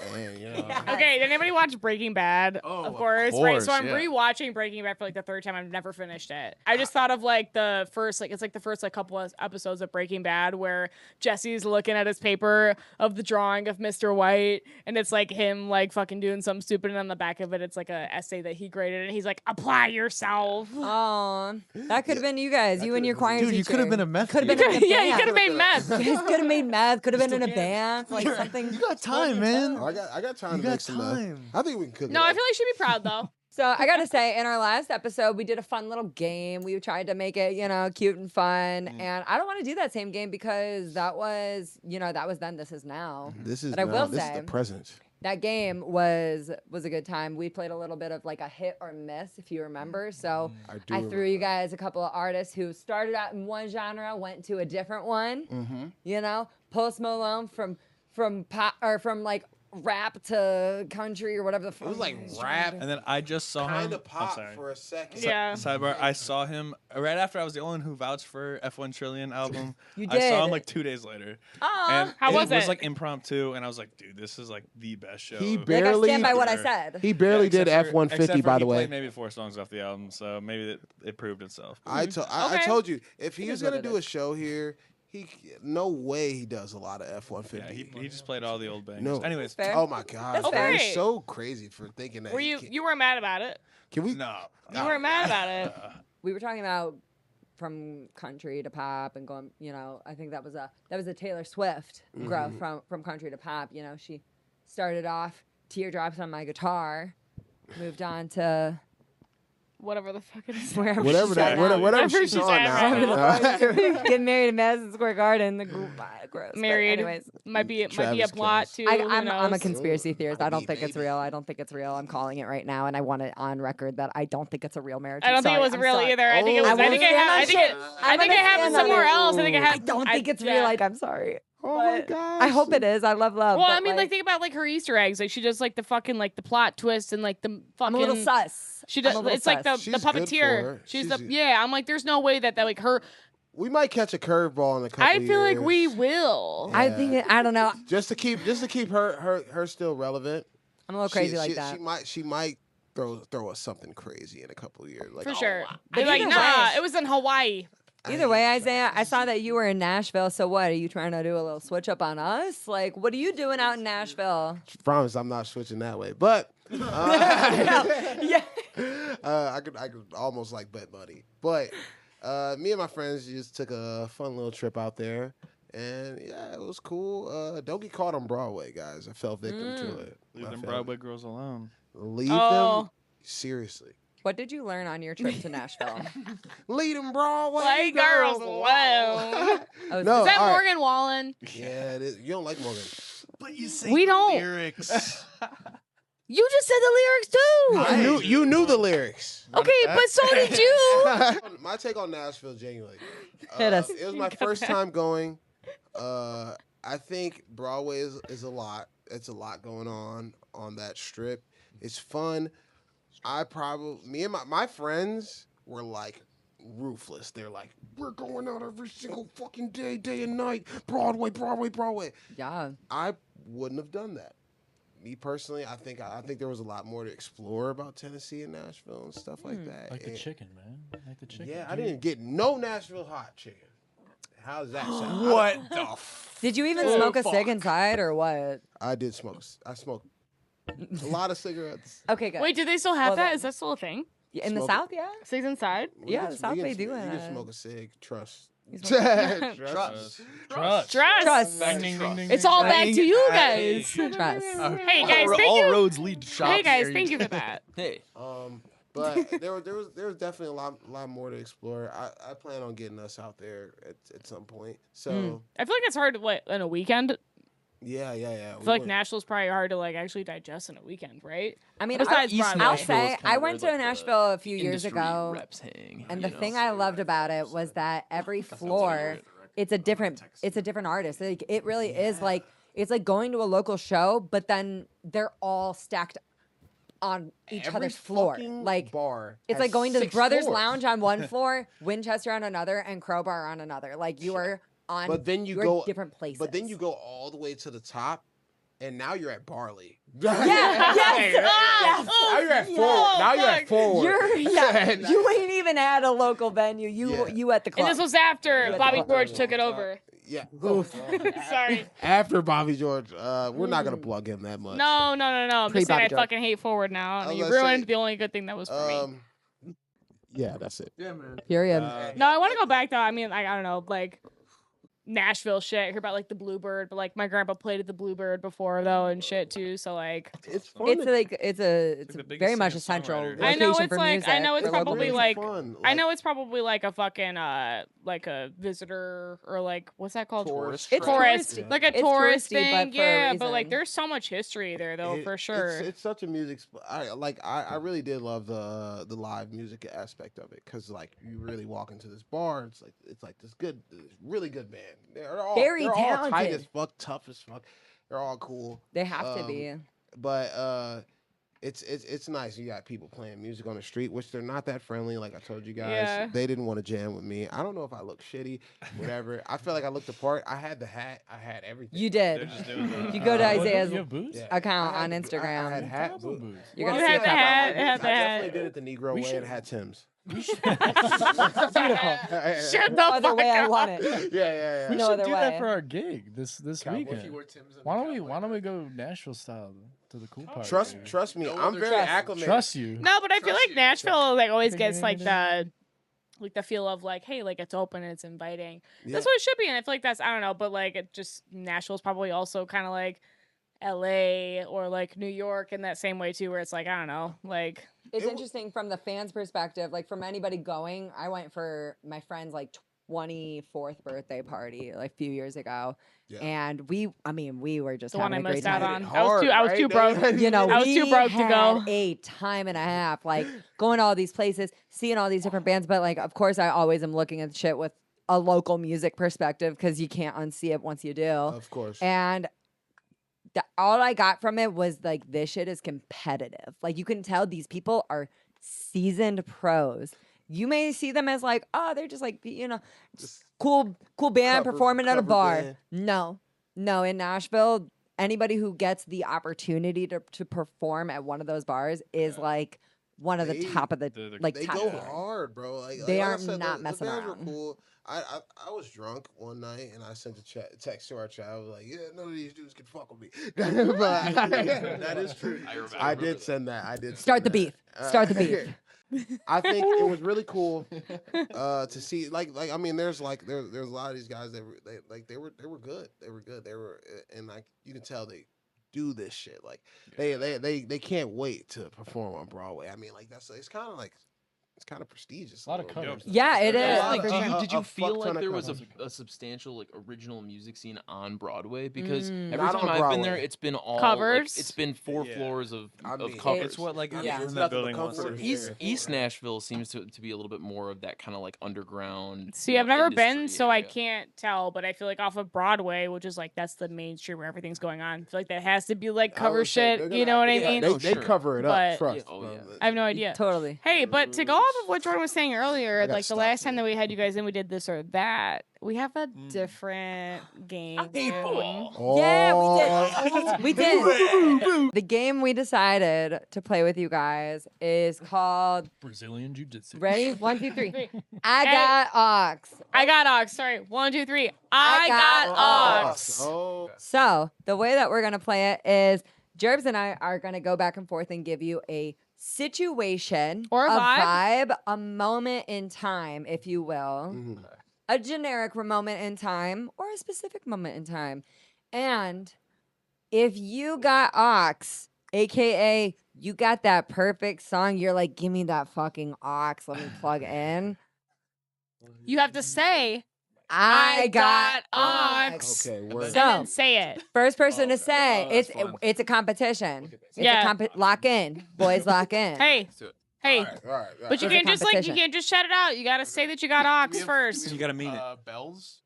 Okay, did anybody watch Breaking Bad? Oh, of of course, right? So course, I'm yeah. rewatching Breaking Bad for like the 3rd time. I've never finished it. I just thought of like the first, like it's like the first like couple of episodes of Breaking Bad where Jesse's looking at his paper of the drawing of Mr. White, and it's like him like fucking doing something stupid, and on the back of it, it's like a essay that he graded, and he's like, "Apply yourself." Oh, that could have been you guys. You and your choir Dude, teacher. you could have been a meth Could have dealer. been in a Yeah, you band. could have made meth. You guys could have made meth. Could have been in a band. Like something. You got time, man. Oh, I got time You to got make some meth. time. I think we can cook. No, it I up. feel like she'd be proud though. So I gotta say, in our last episode, we did a fun little game. We tried to make it, cute and fun. And I don't want to do that same game because that was, that was then. This is now. This is But I will this is say- the present. That game was a good time. We played a little bit of like a hit or miss, if you remember. So do I threw you guys a couple of artists who started out in one genre, went to a different one. Mm-hmm. Post Malone from pop or from like rap to country or whatever the fuck. It was like rap, And then I just saw kind him. of pop sorry. for a second. Yeah. Sidebar, I saw him right after I was the only one who vouched for F1 Trillion album. You I saw him did. like 2 days later. Aw. How was it? was it? like impromptu, and I was like, dude, this is like the best show. He Like, I barely stand by what I said. He barely did Except for- F-150, except for by he the way. played maybe 4 songs off the album, so maybe it proved itself. I Okay. told you, if he It was is what gonna it do a is. show here, no way he does a lot of F-150. Yeah, he just played all the old bangers. No. Anyways, Fair. Oh my god, That's fair. you're Great. so crazy for thinking that. Were he you can't- you weren't mad about it? Can we? no. You weren't mad about it. We were talking about from country to pop and going, I think that was a Taylor Swift growth from country to pop. She started off teardrops on my guitar, moved on to Whatever the fuck it is. wherever Whatever she's that, at whatever, now. whatever Wherever she's she's on at now. right Getting married in Madison Square Garden. Gross. but Married. anyways, Might be a Travis plot Kelce. too. I'm a knows? conspiracy theorist. I don't think it's baby. real. I don't think it's real. I'm calling it right now, and I want it on record that I don't think it's a real marriage. I don't think it Sorry, was I'm real sorry. either. I think it Oh, was. I I think it. wanna I think stand it. on it. I think it I'm gonna happened stand on somewhere it. else. I think it I happened. don't think it's real. yeah. Like, I'm sorry. Oh my But gosh. I hope it is. I love love. Well, but, I mean, like think about like her Easter eggs. Like she does like the fucking like the plot twist and like the fucking. I'm a little sus. She I'm does. a little It's like the sus. She's good puppeteer. for it. She's She's- the yeah. I'm like, there's no way that like her. We might catch a curveball in a couple I feel like years. we will. I think I don't know. just to keep her still relevant. I'm a little crazy like that. She might throw us something crazy in a couple of years. Like, For oh, sure. wow. They're like, Either nah, way- it was in Hawaii. Either way, Isaiah, I saw that you were in Nashville. So what? Are you trying to do a little switch up on us? Like, what are you doing out in Nashville? Promise I'm not switching that way. But Yeah. I could almost like bet money. But me and my friends just took a fun little trip out there. And yeah, it was cool. Don't get caught on Broadway, guys. I fell victim to it. Leave I them fell- Broadway girls alone. Leave Oh. them. Seriously. What did you learn on your trip to Nashville? Leave them Broadway White girls alone. Oh, No. Is that all right. Morgan Wallen? Yeah, it is. You don't like Morgan. But you say We don't. lyrics. You just said the lyrics too. You knew the lyrics. Okay, but so did you. My take on Nashville, genuinely. Hit us. It was my first time going. I think Broadway is a lot. It's a lot going on that strip. It's fun. Me and my friends were like ruthless. They're like, we're going out every single fucking day and night. Broadway. yeah. I wouldn't have done that. Me personally, I think there was a lot more to explore about Tennessee and Nashville and stuff like that. Like the And- chicken, man. Like the chicken. Yeah, I didn't get no Nashville hot chicken. How does that sound? What the Did you even smoke a cig inside or what? I did smoke. I smoked a lot of cigarettes. Okay, good. Wait, do they still have Well, that? that- Is that still a thing? In the smoke South, yeah. Cigs inside? We Yeah, can- the we South can they sm- do You it. can smoke a cig. Trust. Trust. Trust. Trust. Trust. Ding, ding, ding, ding, It's all ding. back to you guys. Trust. Hey guys, thank all you. roads lead to shop. Hey guys, area. thank you for that. Hey, But there was definitely a lot more to explore. I plan on getting us out there at some point. So I feel like it's hard to what in a weekend. yeah. I feel like Nashville's probably hard to like actually digest in a weekend, right? I mean, Besides East Broadway. I'll Nashville is say kinda I where, went to like, the Nashville a few years industry ago, reps hang, and you the know? thing I loved about it was that every floor, it's a different artist. Like, it really is like it's like going to a local show, but then they're all stacked on each Every other's floor. fucking Like bar. it's has like going to the 6 Brothers floors. Lounge on one floor, Winchester on another, and Crowbar on another. Like you are on, But then you're go at different places. But then you go all the way to the top, and now you're at Barley. yeah, yes, yes. Now you're at Yeah. forward. Now you're at forward. You ain't even at a local venue. You at the club. And this was after Yeah, Bobby the- George took it over. Yeah. Sorry. After Bobby George, we're not gonna plug him that much. No. I'm just saying Pre-Bobby I George. fucking hate Forward now. I was You gonna ruined say, the only good thing that was for me. Yeah, that's it. Yeah, man. Period. No, I want to go back though. I mean, like, I don't know, like Nashville shit. I hear about like the Bluebird, but like my grandpa played at the Bluebird before though and shit too. So like, It's fun. It's to- like it's the very biggest much a central singer-songwriter. I know location it's for like music I know it's for local probably music. like fun. I know it's probably like a fucking like a visitor or like what's that called? Tourist It's trap. Tourist, touristy. like a It's tourist touristy, but thing, for a yeah. But like, reason. there's so much history there, though, for sure. It's such a music. I really did love the live music aspect of it because like you really walk into this bar. It's like this really good band. They're all Very they're all tight talented. as fuck, tough as fuck, They're all cool. They have to be. But it's nice. You got people playing music on the street, which they're not that friendly. Like I told you guys, Yeah. they didn't want to jam with me. I don't know if I look shitty, whatever. I felt like I looked the part. I had the hat. I had everything. You They're did. just doing If you the, go to What, Isaiah's you have boots? Yeah. account I on had- Instagram, I had hat. What But, boots? you're gonna You see had a the couple. hat. It had I the definitely hat. did it the Negro We way should- and had Tim's. Shut the Other way I fuck want up. it. Yeah. We No should other do way. that for our gig this Cowboy. weekend. Why don't we go Nashville style to the cool party? Trust me, I'm very Trust. acclimated. Trust you. No, but I feel Trust like you. Nashville like always gets like the feel of like, hey, like it's open and it's inviting. Yeah. That's what it should be, and I feel like that's I don't know, but like it just Nashville's probably also kind of like L.A. or like New York in that same way too, where it's like I don't know, like It's interesting from the fans' perspective. Like from anybody going, I went for my friend's like 24th birthday party like a few years ago, Yeah. and we were just the one I having a great missed out time. on. I was too broke. You know, I was too we broke to go. had a time and a half, like going to all these places, seeing all these different bands. But like, of course, I always am looking at shit with a local music perspective because you can't unsee it once you do. Of course. And all I got from it was like, this shit is competitive. Like you can tell these people are seasoned pros. You may see them as like, oh, they're just like, you know, Just cool band performing at a cover bar. band. No, in Nashville, anybody who gets the opportunity to perform at one of those bars is like one of the They- top of the like They top go tier. hard, bro. They like I are said, not the messing bands around. Were cool. I was drunk one night and I sent a text to our chat. I was like, yeah, none of these dudes can fuck with me. But that is true. I did send that. I did Start send the that. beef. Start the beef. I think it was really cool to see. Like I mean, there's a lot of these guys that they were good. They were and like you can tell they do this shit. Like they can't wait to perform on Broadway. I mean, like it's kind of like. It's kind of prestigious. A lot of little bit. covers. Yeah, it Yeah, is. a lot Like, of- for a- sure. did you a feel fuck ton like of there was covers. a substantial like original music scene on Broadway? Because Mm. every Not time on I've been there, Broadway. it's been all Covers? Like, it's been 4 Yeah. floors of I mean, covers. It's what like Yeah. everyone in It's that nothing but building wants to comfort. hear. East Nashville seems to be a little bit more of that kind of like underground. See, you I've know, never been, industry so I area. can't tell. But I feel like off of Broadway, which is like that's the mainstream where everything's going on. I feel like that has to be like I cover would say shit. they're You gonna- know what I yeah, mean? no, They sure. cover it up. But- Trust. Yeah, oh, yeah. I have no idea. Totally. Hey, but to go off of what Jordan was saying earlier, got like the stuck, last time man. that we had you guys in, we did this or that. We have a different game. Yeah, we did. The game we decided to play with you guys is called Brazilian Jiu-Jitsu. Ready? 1, 2, 3. Three. I got Aux. I got Aux. Sorry. 1, 2, 3. I I got got Aux. Aux. Oh, So the way that we're gonna play it is Jerbs and I are gonna go back and forth and give you a situation Or a vibe. a moment in time, if you will, mhm. a generic moment in time, or a specific moment in time. And if you got Aux, aka you got that perfect song, you're like, give me that fucking Aux, let me plug in. You have to say, I got Aux. Okay, word. And So- then say it. First person to say Oh, that's it's fun. it's a competition. It's Yeah. lock in, boys, lock in. Hey, Let's do it. hey. All right. But you It's a can't just like you competition. can't just shout it out. You gotta say that you got Aux first. You gotta mean it. Bells.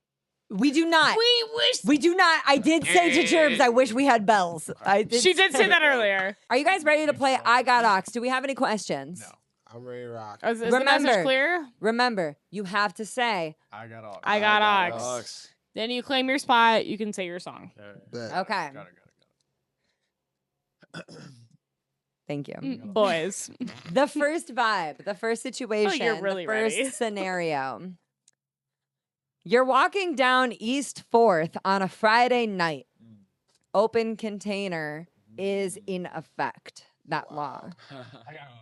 We do not. We wish We do not. I did say to Jerbs, I wish we had bells. she did say that earlier. Are you guys ready to play I Got Aux? Do we have any questions? No. I'm ready to rock. Is the message Remember. clear? Remember, you have to say, I got Aux. I got Aux. Aux. Then you claim your spot. You can say your song. Bet. okay. Got it. Thank you. Boys. The first vibe, the first situation, really the first ready. scenario. You're walking down East 4th on a Friday night. Open container is in effect. That law. I got Aux.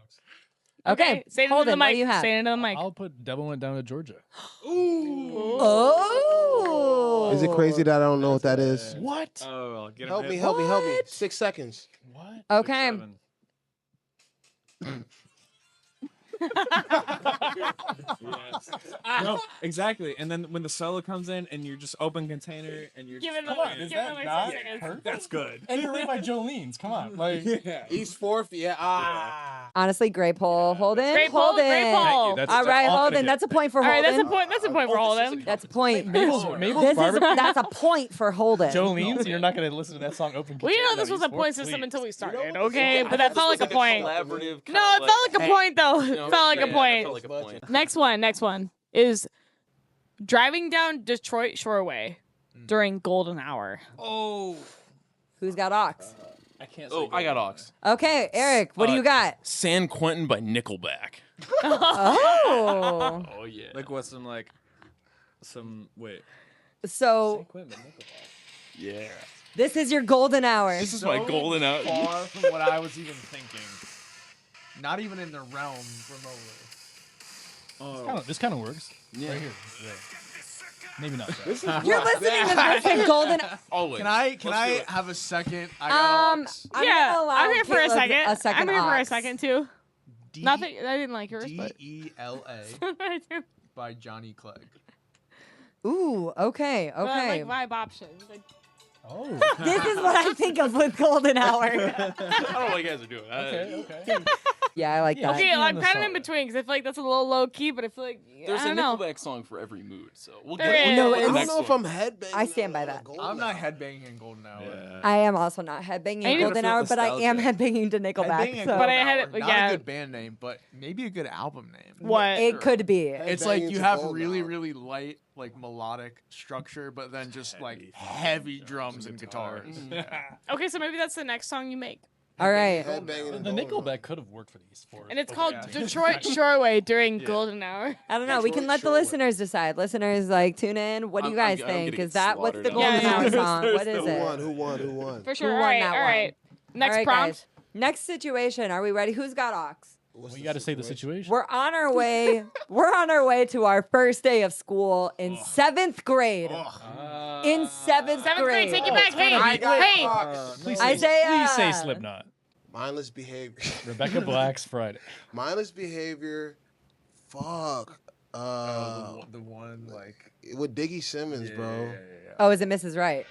Okay, Say it hold into the it. What do mic. you have? Say it into the mic. I'll put Devil Went Down to Georgia. Oh. Is it crazy that I don't know what that is? What? Oh, well, get him Help hit. me, help me, help me. 6 seconds. What? Okay. 6, 7. No, exactly. And then when the solo comes in and you're just open container and you're Give just, it come a- on, give is it that like not? 6 seconds. That's good. And you're right by Jolene's. Come on. Like, Yeah. East 4th, yeah. Ah. Honestly, great poll. Holden. Great poll, Holden. great poll. Thank you. That's All right, all I'm gonna Holden. get. That's a point for All right, Holden. that's a point. That's a point for Holden. That's a point. Mabel's This is barbecue. that's a point for Holden. Jolene's. You're not gonna listen to that song open. We didn't know Container this was by a East point Fork, system please. until we started. what? Okay, Yeah, but that felt like a point. Collaborative. No, it felt like a point though. It felt like a It point. felt like a point. Next one is driving down Detroit Shoreway during golden hour. Oh. Who's got Aux? I can't. Oh, I got Aux. Okay, Eric. What do you got? San Quentin by Nickelback. Oh. Oh yeah. Like what? Wait. So Yeah. this is your golden hour. This is my golden out. Far from what I was even thinking. Not even in the realm remotely. This kind of works. Yeah. Right here. Yeah. Maybe not. That. This is You're listening to this in golden. Always. Can I Let's do it. have a second? I got I'm Yeah, gonna allow I'm here for a Caleb second. A second I'm here for Aux. a second too. D- Not that I didn't like yours, but DELA I do. by Johnny Clegg. Ooh. Okay. But I Okay. like vibe options. Like, Oh. This is what I think of with golden hour. I don't know what you guys are doing. Okay. Yeah, I like Yeah. that. okay, on I'm the kind of in song. between because I feel like that's a little low key, but I feel like There's I a don't know. Nickelback song for every mood, so we'll There get is. No, to I the I next don't know if one. I'm headbanging. I stand by on a that. golden I'm not hour. headbanging in Golden Hour. Yeah. I am also not headbanging I need to golden feel hour, but I am nostalgia. headbanging to Headbanging Nickelback. in So But I Golden had Hour, it- not yeah. a good band name, but maybe a good album name. What? it could be. It's Headbanging like you to have Golden really, Hour. really light, like melodic structure, but then just like heavy drums and guitars. Okay, so maybe that's the next song you make. All right. Headbanging in The Golden Hour. Nickelback could have worked for the East Fork. And it's called Yeah. Detroit Shoreway during golden hour. I don't know. We can Detroit let the Shoreway. listeners decide. Listeners, like, tune in. What do you I'm guys gonna think? get Is that what's the slaughtered golden now. hour Yeah. song? What is Who it? won? Who won? Who won? For sure. Who All won right, that all right. Next All right, prompt. guys. Next situation. Are we ready? Who's got Aux? What's Well, you the got to say the situation. We're on our way. We're on our way to our first day of school in 7th grade. In 7th Seventh grade, take it back. Hey, I got hey. Aux. Please Isaiah. Please say Slipknot. Mindless behavior. Rebecca Black's Friday. Mindless behavior. Fuck. The one like With Diggy Simmons, bro. Oh, is it Mrs. Right?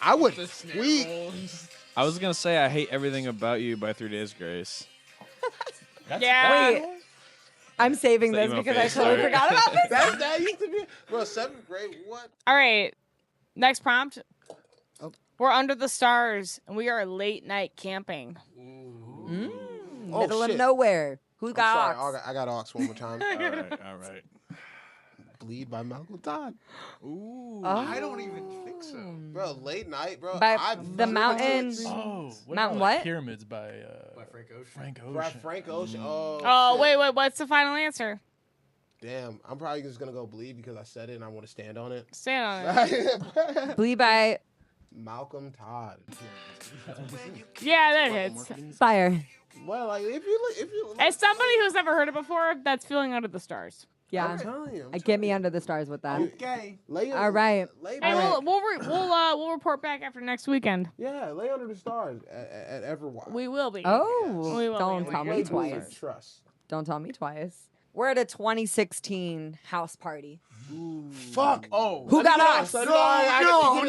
I would tweet. I was gonna say I hate everything about you by 3 Days Grace. Yeah. Wait. I'm saving Is this that emo because I face? totally Sorry. forgot about this. That used to be, bro. 7th grade. What? All right. Next prompt. Oh. We're under the stars and we are late night camping. Oh, Middle of shit. nowhere. Who I'm got sorry. Aux? I got Aux one more time. All right. Bleed by Malcolm Todd. Ooh, Oh. I don't even think so. Bro, late night, bro. By I the flew mountain. into it. Oh, Mountain about, what? Pyramids by Frank Ocean. Frank Bro, Ocean. Frank Ocean. Oh, Oh, shit. wait. What's the final answer? Damn, I'm probably just gonna go bleed because I said it and I want to stand on it. Stand on it. Bleed by Malcolm Todd. Yeah, that hits. fire. Well, like if you look, As somebody who's never heard it before, that's feeling under the stars. Yeah. I'm telling you, Get me under the stars with that. Okay. lay All right. lay, Hey, All we'll report back after next weekend. yeah, lay under the stars at Everwild. We will be. Oh, We will don't be. tell We me will be. twice. Trust. Don't tell me twice. We're at a 2016 house party. Fuck. Oh, Who got Aux? No,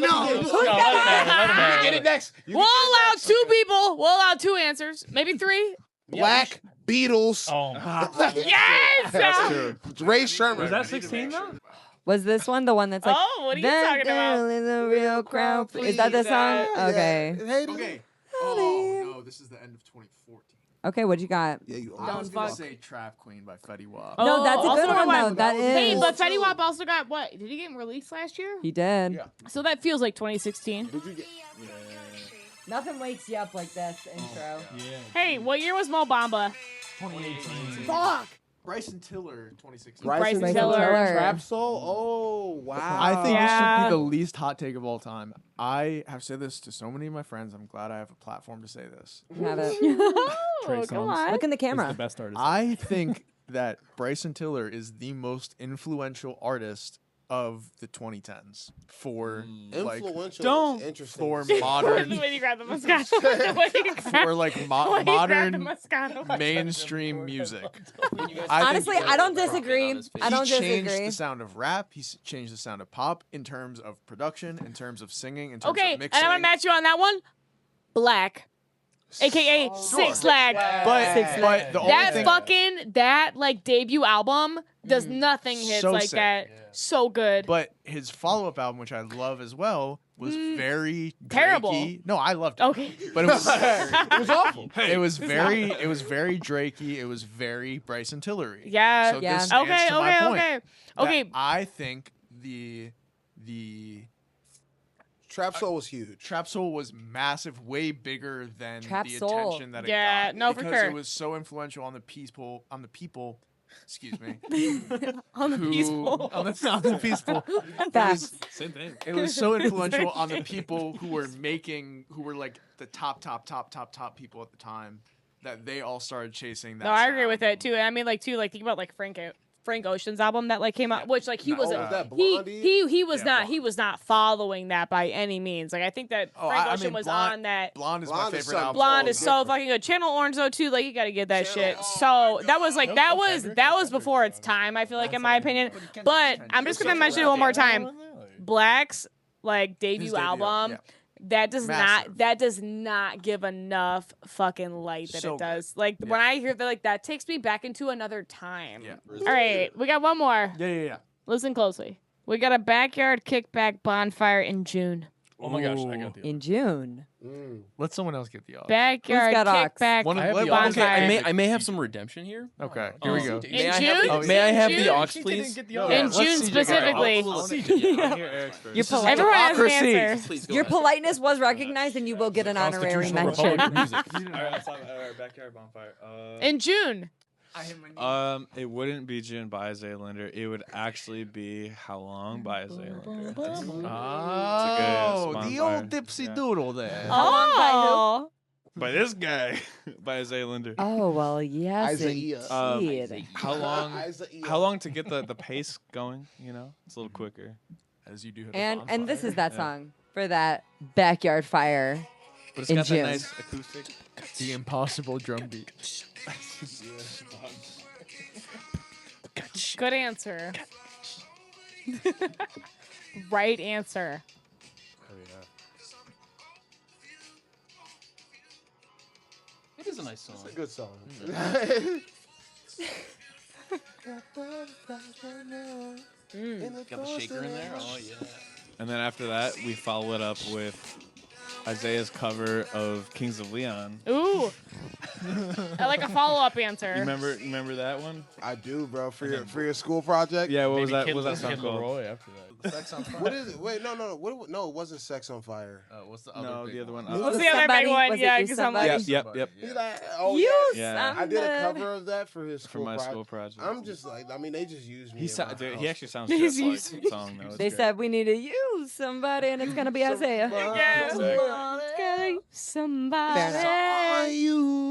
Who got Get it next. We'll allow 2 people. We'll allow 2 answers. Maybe 3. Black Beatles. Oh, Yes! That's true. Ray Sherman. Was that 16 though? Was this one the one that's like? Oh, what are you "That talking about?" girl is a real crowd. Is that the song? Yeah. Okay. Hey, Okay. Oh no, this is the end of 2014. Okay, what you got? Yeah, you. I was gonna fuck. say Trap Queen by Fetty Wap. Oh, No, that's a also good got one one. though. That Hey, is. but Fetty Wap also got what? Did he get released last year? He did. Yeah. So that feels like 2016. Did you get? Nothing wakes you up like this intro. yeah. Hey, what year was Mo Bamba? 2018. Fuck. Bryson Tiller, 2016. Bryson Bryson Tiller. Tiller. Trap Soul. Oh wow. I think this Yeah. should be the least hot take of all time. I have said this to so many of my friends. I'm glad I have a platform to say this. You have it. Trey Oh, Songz. come on. Look in the He's the camera. best artist. I think that Bryson Tiller is the most influential artist of the 2010s for like Influential. Don't- is interesting. for The modern way you grab the Moscato. The way you grab- for like the way you grab the modern Moscato. mainstream music. Honestly, I don't disagree. I don't he changed disagree. the sound of rap. He changed the sound of pop in terms of production, in terms of singing, in terms Okay, of and mixing. I'm gonna match you on that one. Black, aka Six Flag. But the only That thing, fucking like debut album does nothing hits So like sick. that. So good. but his follow-up album, which I love as well, was very Terrible. Drakey. No, I loved it. Okay. But it was It was awful. it was very Drakey. It was very Bryson Tillery. Yeah. So Yeah. this stands Okay. to my point. Okay. that Okay. I think the Trap Soul was huge. Trap Soul was massive, way bigger than Trap the Soul. attention that it Yeah, got. no, for because sure. it was so influential on the people. Excuse me. On the who- peaceful. on the peaceful. Facts. Same thing. It was so influential on the people who were like the top people at the time that they all started chasing that. No, I agree sound. with it too. I mean, like think about like Frank Ocean's album that like came out, which like he No, wasn't. was that He Blondie? he was Yeah, not Blonde. he was not following that by any means. Like I think that Oh, Frank I Ocean mean, was Blonde- on that. Blonde is Blonde my is favorite something album. Blonde is so different. fucking good. Channel Orange though too. Like you got to get that Channel shit. Orange. So that was like that was before its time. I feel like in my opinion. But I'm just gonna mention it one more time. Black's like debut His debut, album. yeah. That does Massive. not give enough fucking light that So it does. good. Like Yeah. when I hear that, like that takes me back into another time. Yeah. All right, we got one more. Yeah. Listen closely. We got a backyard kickback bonfire in June. Oh my gosh, I got the In June. Let someone else get the odds. Backyard got Aux? kickback I have the bonfire. Aux. I may have some redemption here. Okay, here we go. May In I June? have Oh, the, may I have June? the aux, She please? didn't get the No, odds. In let's June CJ go. specifically. I'll hear Eric's first. This is like Everyone has an democracy. answer. Please go Your ahead. politeness was recognized, and you will get an honorary Constitutional mention. Republic of music. All right, let's talk about our backyard bonfire. In June. It wouldn't be June by Isaiah Linder. It would actually be How Long by Isaiah Linder. Oh, It's a good the bonfire. old dipsy Yeah. doodle there. Oh. By this guy, by Isaiah Linder. Oh well, yes, Isaiah. indeed. How long? Isaiah. How long to get the pace going? You know, it's a little quicker. As you do hit a And this is bonfire. that song for that backyard fire. But it's In got June. that nice acoustic. the impossible drum beat. Good answer. Right answer. It is a nice song. It's a good song. Got the shaker in there. Oh yeah. And then after that, we follow it up with Isaiah's cover of Kings of Leon. Ooh. I like a follow-up answer. You remember that one? I do, bro. For your school project. Yeah. What was Maybe that? What was that Kid song called? Leroy after that. Sex on Fire. What is it? Wait, no. No, it wasn't Sex on Fire. What's the other? No, big the other one. What's Was the other somebody- big one? was it Yeah, you because I'm like, somebody? Yep. He's like, oh You Yeah. I did a somebody. cover of that for his For school my project. school project. I'm just like, I mean, they just used me. He in my dude, house. he actually sounds He's just like used- the song. Though. It's They great. said we need to use somebody, and it's gonna be Isaiah. Somebody.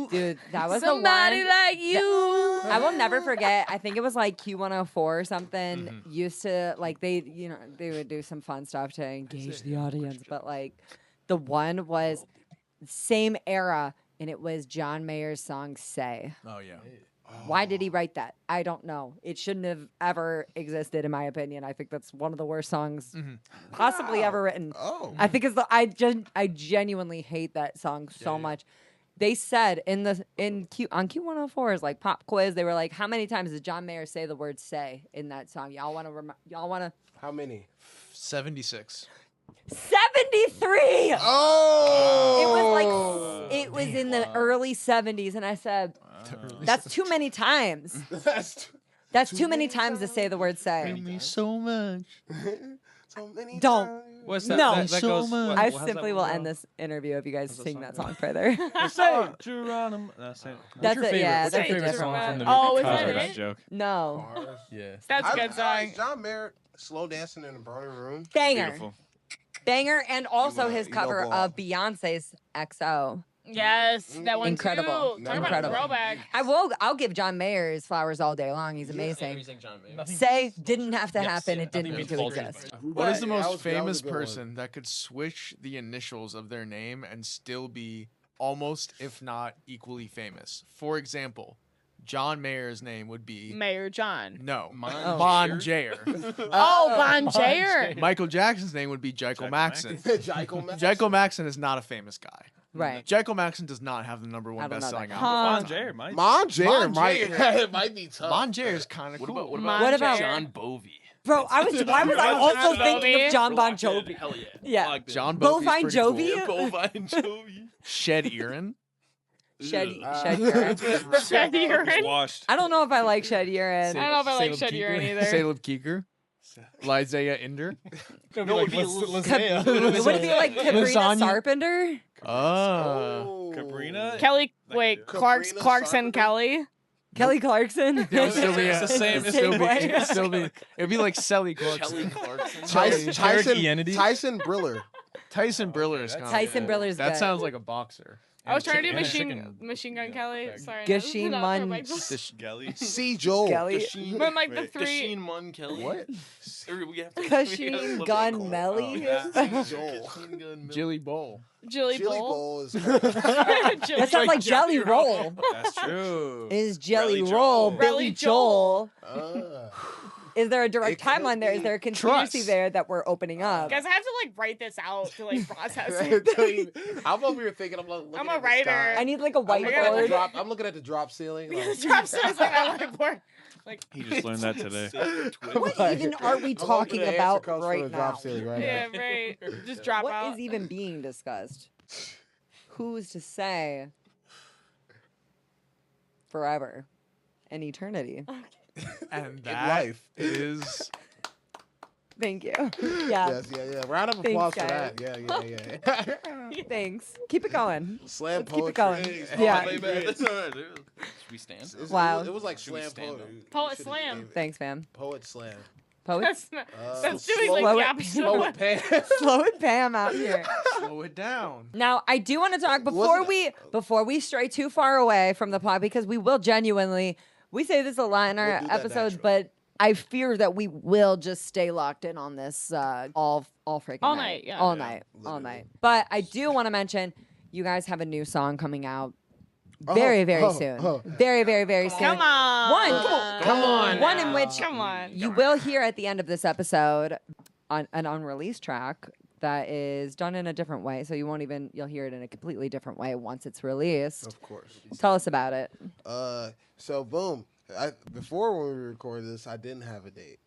Dude, that was Somebody the one. like you. I will never forget. I think it was like Q104 or something. Used to like they would do some fun stuff to engage the audience, but like the one was same era, and it was John Mayer's song "Say." Oh yeah. Why did he write that? I don't know. It shouldn't have ever existed, in my opinion. I think that's one of the worst songs possibly ever written. Oh. I think I genuinely hate that song so much. They said on Q104's like pop quiz, they were like, how many times did John Mayer say the word "say" in that song? Y'all want to How many? 76. 73. Oh. It was in the early 70s, and I said, that's too many times. That's too many times to say the word "say." Me so much. So many Don't. times. What's that? No. that So goes, much. I how's that simply one will go? end this interview if you guys the sing song that go? song further. Say Geronimo. That's it. That's your it. favorite- Yeah, what's that's your a favorite different song one. from the Oh, is That was that a bad it? joke. No. Yeah. That's a good song. John Mayer, Slow Dancing in a Burning Room. Banger. Beautiful. Banger, and also wanna- his you gonna cover go of off. Beyonce's XO. Yes, that one Incredible. too. Talk about a Incredible. throwback. I'll give John Mayer his flowers all day long. He's amazing. Nothing- Say didn't have to happen. It nothing didn't need beats to Culture. exist. What is the That was- most that was a famous good one. person that could switch the initials of their name and still be almost, if not equally famous? For example, John Mayer's name would be Mayor John. no Oh. Bon Jayer. Oh, Bon Jayer. Michael Jackson's name would be Jekyll Maxon. Jacob Maxon. Jekyll Maxon is not a famous guy. Right. Jekyll Maxon does not have the number I one don't know best-selling that. album. Bon Jayer might. Mon Jayer Mon might Jayer. it might be tough. Bon Jayer is kind of What cool. about what Mon about, What about- John Bovey? Bro, why was I also thinking of John Bon Jovi? Hell yeah. Yeah. Locked in. John Bovey's Bovine pretty cool. Jovi? Yeah, Bovine Jovi. Shed Erin. Shed Ugh. urine. Shed urine. Washed. I don't know if I like shed urine. I don't know if I like Caleb shed urine Keeker. either. Caleb Keeker. Isaiah Linder. No, it'd be Would it be like Sabrina Lasagna? Sarpenter? Oh. Cabrina. Kelly, wait, Cabrina Clarkson Sarpenter? Kelly. Kelly Clarkson? It would still be It's the same- it'd it's still the be, same it'd still be, it'd be like Sally Kelly Clarkson. Clarkson. Tyson, Tarek Tyson, Ianity? Tyson Briller. Tyson Briller is kind of Tyson Briller's That good. sounds like a boxer. I was trying to do And Machine Gun Kelly. Sorry. Gasheen not Mun- throwback. Gelly. C. Joel. Kelly. But like the Wait. three. Gasheen Mun Kelly. What? Or we have to- Cushion Gun Melly? C. Joel. Gasheen Gun Mel- Jilly Bowl. Jilly Chili Bowl. Bowl is. Jilly That sounds like Jelly Roll. That's true. Is Jelly Relly Roll Joel. Billy Relly Joel? Ah. Is there a direct It could timeline there? Is be. there a conspiracy Trust. there that we're opening up? Guys, I have to like write this out to like process it. I'm over here thinking. I'm looking I'm at a the writer. sky. I need like a I'm looking, at the whiteboard. drop, I'm looking at the drop ceiling. like- Drop something on my whiteboard. Like, He just learned that today. What even are we I'm talking hoping the answer about comes from right the now? drop ceiling right yeah, now. right. Just drop What out. is even being discussed? Who's to say forever and eternity? And In that life. is Thank you. Yeah. Yes, yeah. Round of Thanks, applause for guys. that. Yeah. Thanks. Keep it going. Slam Let's keep it poetry. going. Oh, Yeah. my Way bad. back. That's all right, dude. Should we stand? Wow. It was like Should we slam stand poetry. Poet You should've slam. gave it. Thanks, fam. Poet slam. Poet. That's doing like slow the it- opposite. Slow of it, what- Pam. Slow it, Pam, out here. slow it down. Now, I do want to talk Wasn't- before we stray too far away from the pod, because we will genuinely, we say this a lot in our We'll do that episodes, naturally. but I fear that we will just stay locked in on this all freaking All night. night, yeah. All Yeah, night. All literally. night. But I do want to mention you guys have a new song coming out very, very soon. Very, very, very soon. Come on. One. Come on. One in which Come on. you will hear at the end of this episode on an unreleased track that is done in a different way. So you'll hear it in a completely different way once it's released. Of course. Tell us about it. So boom. Before when we recorded this, I didn't have a date.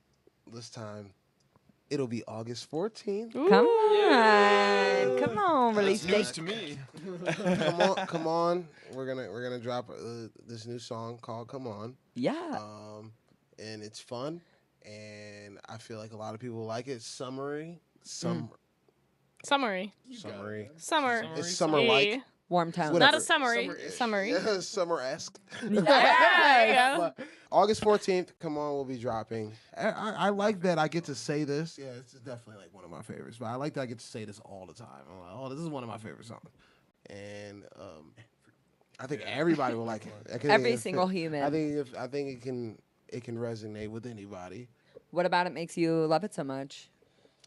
This time, it'll be August 14th. Come on. Come on, release That's news date. to me. Come on. We're gonna drop this new song called "Come On," Yeah. and it's fun, and I feel like a lot of people will like it. Summary. Summary. Summary. Summer. It's summer-like. Yeah. Warm town. Whatever. Not a summary. Summary. Yeah, summer-esque. Yeah. But August 14th, come on, we'll be dropping. I like that I get to say this. Yeah, this is definitely like one of my favorites. But I like that I get to say this all the time. I'm like, oh, this is one of my favorite songs. And I think everybody will like it. I think Every single human. I think it can resonate with anybody. What about it makes you love it so much?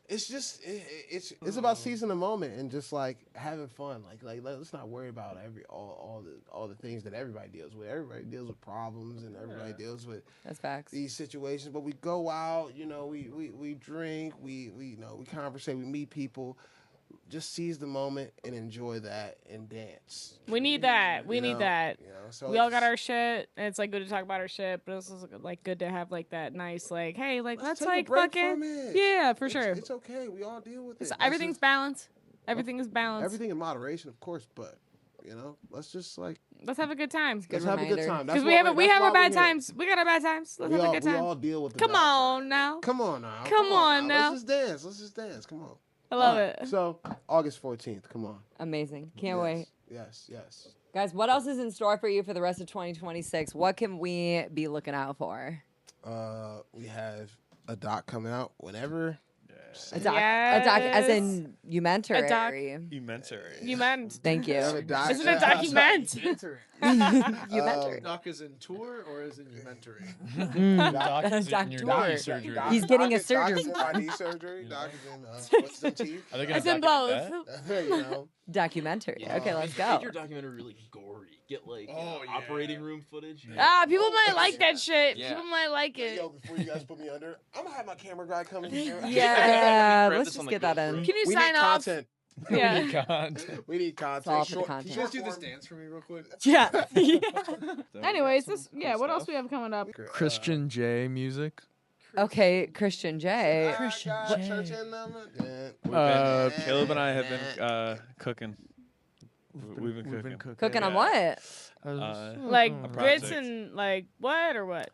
It's just it's about seizing the moment and just like having fun. Like let's not worry about all the things that everybody deals with. Everybody deals with problems and everybody deals with That's facts. these situations. But we go out, we drink, we conversate, we meet people. Just seize the moment and enjoy that and dance. We need that. We You need know? that. So We all got it's- our shit, and it's like good to talk about our shit, but it's also like good to have like that nice like, hey, like let's take a like break fucking from it. yeah, for sure. It's okay. We all deal with it. It's- Let's everything's just- balanced. Everything is balanced. everything in moderation, of course. But let's just like Let's have a good time. Good let's have a good reminder. time. Because That's we why- have we that's have why our we're bad here. times. We got our bad times. Let's We have all, a good we time. all deal with the Come bad on times. now. Come on now. Come on now. Let's just dance. Come on. I love Alright, it. So August 14th. Come on. Amazing. Can't Yes, wait. Yes. Guys, what else is in store for you for the rest of 2026? What can we be looking out for? We have a doc coming out whenever. A doc, as in A doc. Umentary. Elementary. You meant. Thank you. Isn't it document? Umentary. Doc is in tour or is in Umentary? Doc is in your Doctor. knee surgery. He's getting a Doc surgery. is in my knee surgery. Doc is in wisdom teeth. Are they gonna It's in document both. that? You know. Documentary. Okay, let's go. Make your documentary really gory. Get like operating room footage. People might like that shit. Yeah. People might like it. Yo, before you guys put me under, I'm gonna have my camera guy come in here. Yeah, Grab let's this on just the get that GoPro. in. Can you We sign need off? content. Yeah. Content. We need content. all for the content. Can you guys do this dance for me real quick? Yeah. Anyways, what else we have coming up? Christian J music. Okay, Christian J. Christian Church in Caleb and I have been cooking. We've been cooking. Cooking on what? Like A grits project. and like what or what?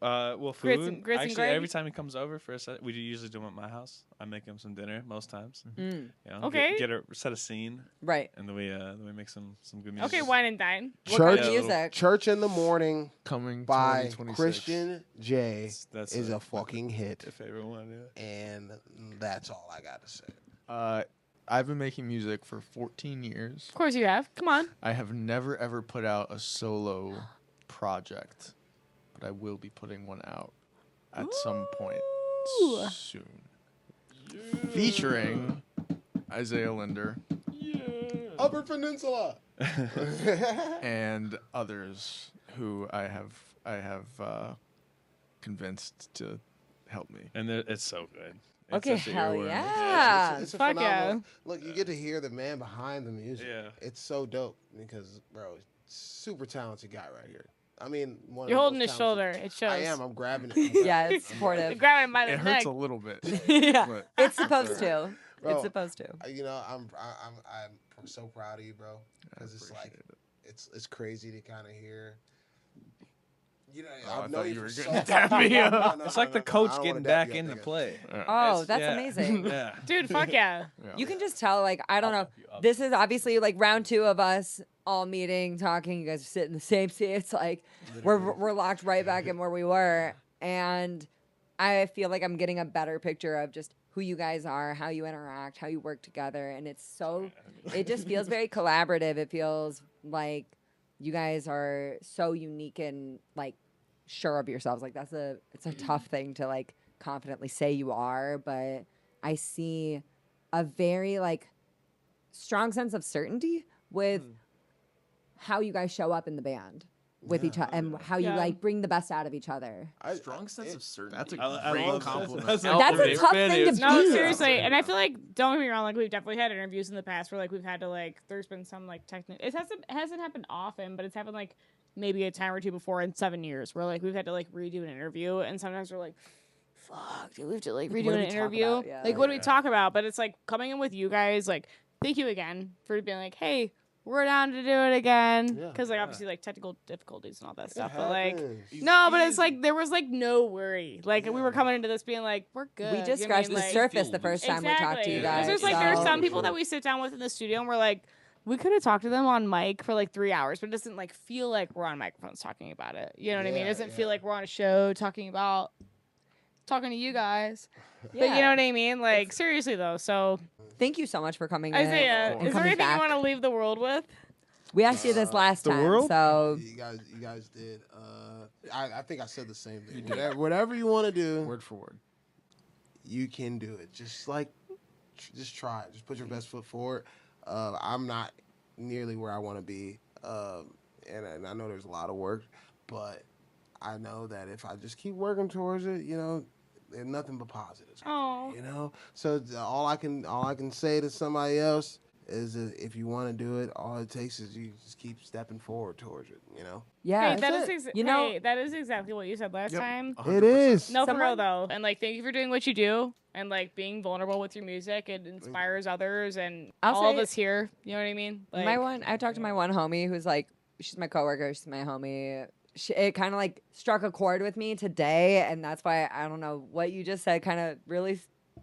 Well, food. Grits and Actually, gravy? every time he comes over for a set, we usually do him at my house. I make him some dinner most times. Mm, You know, Okay. Get a set a scene, right. and then we make some good music. Okay, wine and dine. What Church, kind of Yeah, music? Church in the Morning Coming by 2026. Christian J That's is a fucking hit, my favorite one. Yeah. and that's all I got to say. I've been making music for 14 years. Of course you have. Come on. I have never ever put out a solo project, but I will be putting one out at some point Ooh. soon. Featuring Isaiah Linder Upper Peninsula. and others who I have convinced to help me. And it's so good. It's Okay, such an hell earworm. yeah. It's a Fuck phenomenal. Look, you get to hear the man behind the music. Yeah. It's so dope because, bro, super talented guy right here. I mean, one of You're the holding most his shoulder. talented- It shows. I am. I'm grabbing it. Yeah, it's You're supportive. grabbing him by the It neck. hurts a little bit. Yeah, but it's supposed to. Bro, It's supposed to. You know, I'm so proud of you, bro. Because it's like it's crazy to kind of hear. You know, Oh, I I've known thought you for were so gonna long. dap me up. No, It's no, like no, the no, coach I don't getting wanna dap back you up, into nigga. play. Oh, It's- that's yeah. amazing. Yeah. Dude, fuck yeah. You can just tell, like, I don't know. This is obviously like round 2 of us all meeting, talking. You guys are sitting in the same seats. Like, we're locked right back in where we were. And I feel like I'm getting a better picture of just who you guys are, how you interact, how you work together. And it just feels very collaborative. It feels like you guys are so unique and like sure of yourselves. Like it's a tough thing to like confidently say you are, but I see a very like strong sense of certainty with how you guys show up in the band with each other and how you Yeah. like bring the best out of each other. Strong sense of certainty. That's a I great love compliment. that. That's a tough thing to be. No, seriously. And I feel like, don't get me wrong, like we've definitely had interviews in the past where like we've had to like, there's been some like technical, it hasn't happened often, but it's happened like maybe a time or two before in 7 years where like we've had to like redo an interview and sometimes we're like, fuck, do we have to like What redo do an we talk interview? about? Yeah. Like what do we talk about? But it's like coming in with you guys, like thank you again for being like, hey, we're down to do it again. Yeah. Because like obviously like technical difficulties and all that It stuff. But like happens. no, but it's like there was like no worry. Like we were coming into this being like, we're good. We just You know what I scratched mean? the Like, surface the first time we talked to you guys. There's like there's so- some people that we sit down with in the studio and we're like, we could have talked to them on mic for like 3 hours, but it doesn't like feel like we're on microphones talking about it. You know what I mean? It doesn't feel like we're on a show talking to you guys. But you know what I mean? Like seriously though. So Thank you so much for coming Isaiah, in. and is there coming anything back. you want to leave the world with? We asked you this last the time, world? so You guys did. I think I said the same thing. Whatever you want to do, Word for word. you can do it. Just like, just try it. Just put your best foot forward. I'm not nearly where I want to be, and I know there's a lot of work, but I know that if I just keep working towards it, you know, there's nothing but positives. Oh. You know, so all I can say to somebody else is that if you want to do it, all it takes is you just keep stepping forward towards it. You know, yeah, Hey, that's it. You know, that is exactly what you said last time. it is. No, for real Someone- though. And like, thank you for doing what you do and like being vulnerable with your music. It inspires others and I'll all of say- us here. You know what I mean? Like, I talked to my one homie who's like, she's my coworker, she's my homie. It kind of like struck a chord with me today, and that's why I don't know what you just said kind of really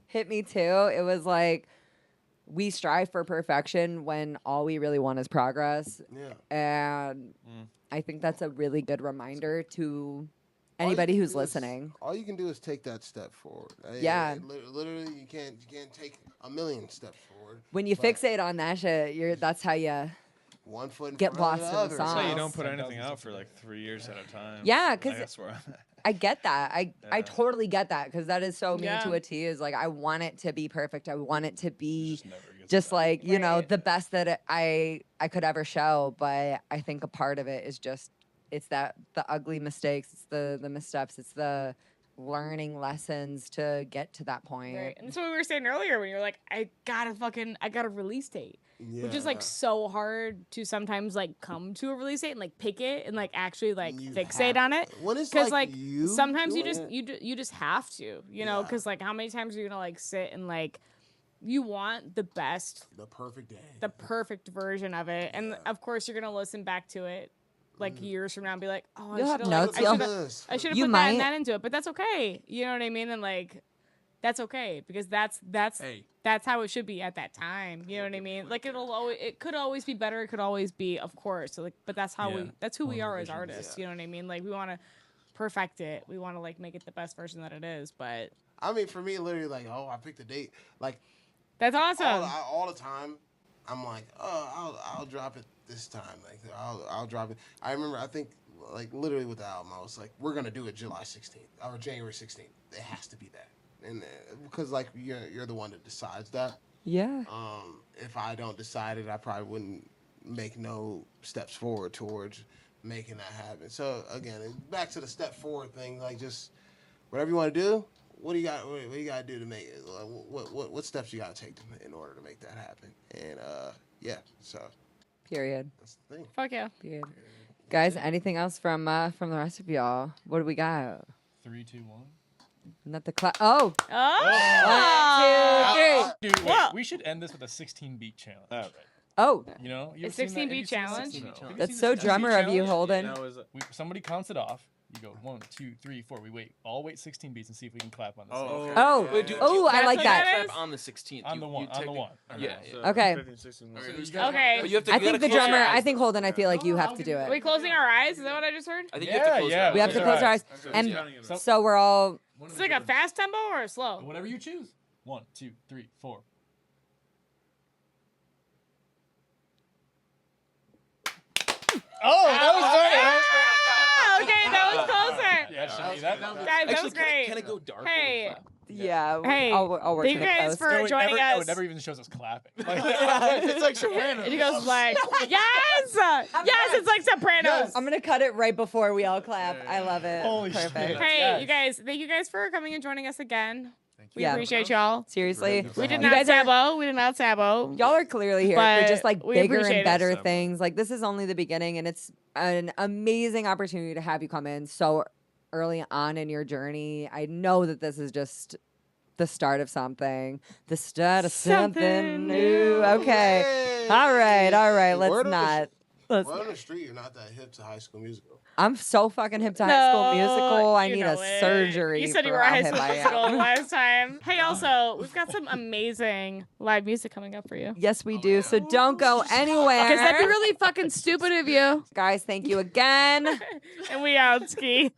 hit me too. It was like we strive for perfection when all we really want is progress, Yeah. and I think that's a really good reminder to anybody who's do is- listening. all you can do is take that step forward. Yeah. Literally, you can't take a million steps forward. When you but fixate on that shit, that's how you. one foot in get front lost of the in the other. sauce. So you Awesome. don't put anything out for like 3 years at a time. Yeah, 'cause Like, that's where I'm at. I get that. I Yeah. totally get that because that is so me Yeah. to a T. Is like I want it to be perfect. I want it to be Just never gets just done. like you know Right. the best that I could ever show. But I think a part of it is just it's the ugly mistakes, it's the missteps, it's the learning lessons to get to that point. Right. And that's what we were saying earlier when you were like, I got a release date. Which is Yeah. like so hard to sometimes like come to a release date and like pick it and like actually like You fixate have on it. to. When it's Because like like you sometimes you doing just it, you just have to, you know, Yeah. because like how many times are you gonna like sit and like you want the best, the perfect day. the perfect version of it, and Yeah. of course you're gonna listen back to it like years from now and be like, oh, You'll I have should notes, have you'll- I should have You put that might. and that into it, but that's okay. You know what I mean? And like that's okay because that's Hey. that's how it should be at that time. You know what I mean? Like it could always be better. It could always be, of course. So like, but that's how Yeah. that's who we More are as revisions. artists. You know what I mean? Like we want to perfect it. We want to like make it the best version that it is. But I mean, for me, literally, like, oh, I picked a date. Like, that's awesome. all the time, I'm like, oh, I'll drop it this time. Like, I'll drop it. I remember, I think, like, literally with the album, I was like, we're gonna do it July 16th or January 16th. It has to be that, and because like you're the one that decides that. Yeah. If I don't decide it, I probably wouldn't make no steps forward towards making that happen. So again, back to the step forward thing, like just whatever you want to do. What do you got? What do you got to do to make it? What steps you got to take in order to make that happen? And yeah, so Period. that's the thing. Fuck yeah. Period. Guys, anything else from the rest of y'all? What do we got? 3, 2, 1. Not the clap. Oh. Oh. 1, 2, 3. Dude, wait, Whoa. we should end this with a 16 beat challenge. Oh, You know, you A ever seen 16 that? beat Have you seen the challenge? 16 beat challenge? that's so drummer of you, Holden. That was Somebody counts it off. You go 1, 2, 3, 4. We wait. All wait 16 beats and see if we can clap on this. Oh, okay. Oh. Wait, dude, Oh, you I can't like what that. that is? clap on the 16th. On the one. On the one. Yeah. So Okay. 15, 16, Okay, 17. Okay. But you have to, I you think gotta the close your drummer. eyes, I think though. Holden. I feel like you have to do Are we it. closing our eyes? Is that what I just heard? I think you have to close your Yeah. eyes. We have to Close close our our eyes, eyes. and So- so we're all. It's like a fast tempo or a slow? Whatever you choose. 1, 2, 3, 4. Oh, that was Ah, okay, that was closer. Yeah, should be that. Guys, that Actually, was great. Can it go dark? Hey. when we clap? Yeah. Hey, I'll work thank on you it guys post. for it joining never, us. it never even shows us clapping. Like, It's like Sopranos. And he goes like, yes, yes, it's like Sopranos. I'm gonna cut it right before we all clap. I love it. Holy shit. Perfect. Hey, Yes. you guys, thank you guys for coming and joining us again. We Yeah. appreciate y'all. Seriously, We did You not guys are- sabo. We did not sabo. y'all are clearly here But for just like we bigger appreciate and it. better So- things. Like this is only the beginning, and it's an amazing opportunity to have you come in so early on in your journey. I know that this is just the start of something. The start of something Something new. new. Okay. Hey. All right. Let's Word on the not. Let's Word on the street, you're not that hip to High School Musical. I'm so fucking hip to High School Musical. I you need know a it. surgery. You said you for were a how high hip school I musical am. last time. Hey, also, we've got some amazing live music coming up for you. Yes, we do. So don't go anywhere. Because that'd be really fucking stupid of you. Guys, thank you again. And we out, Ski.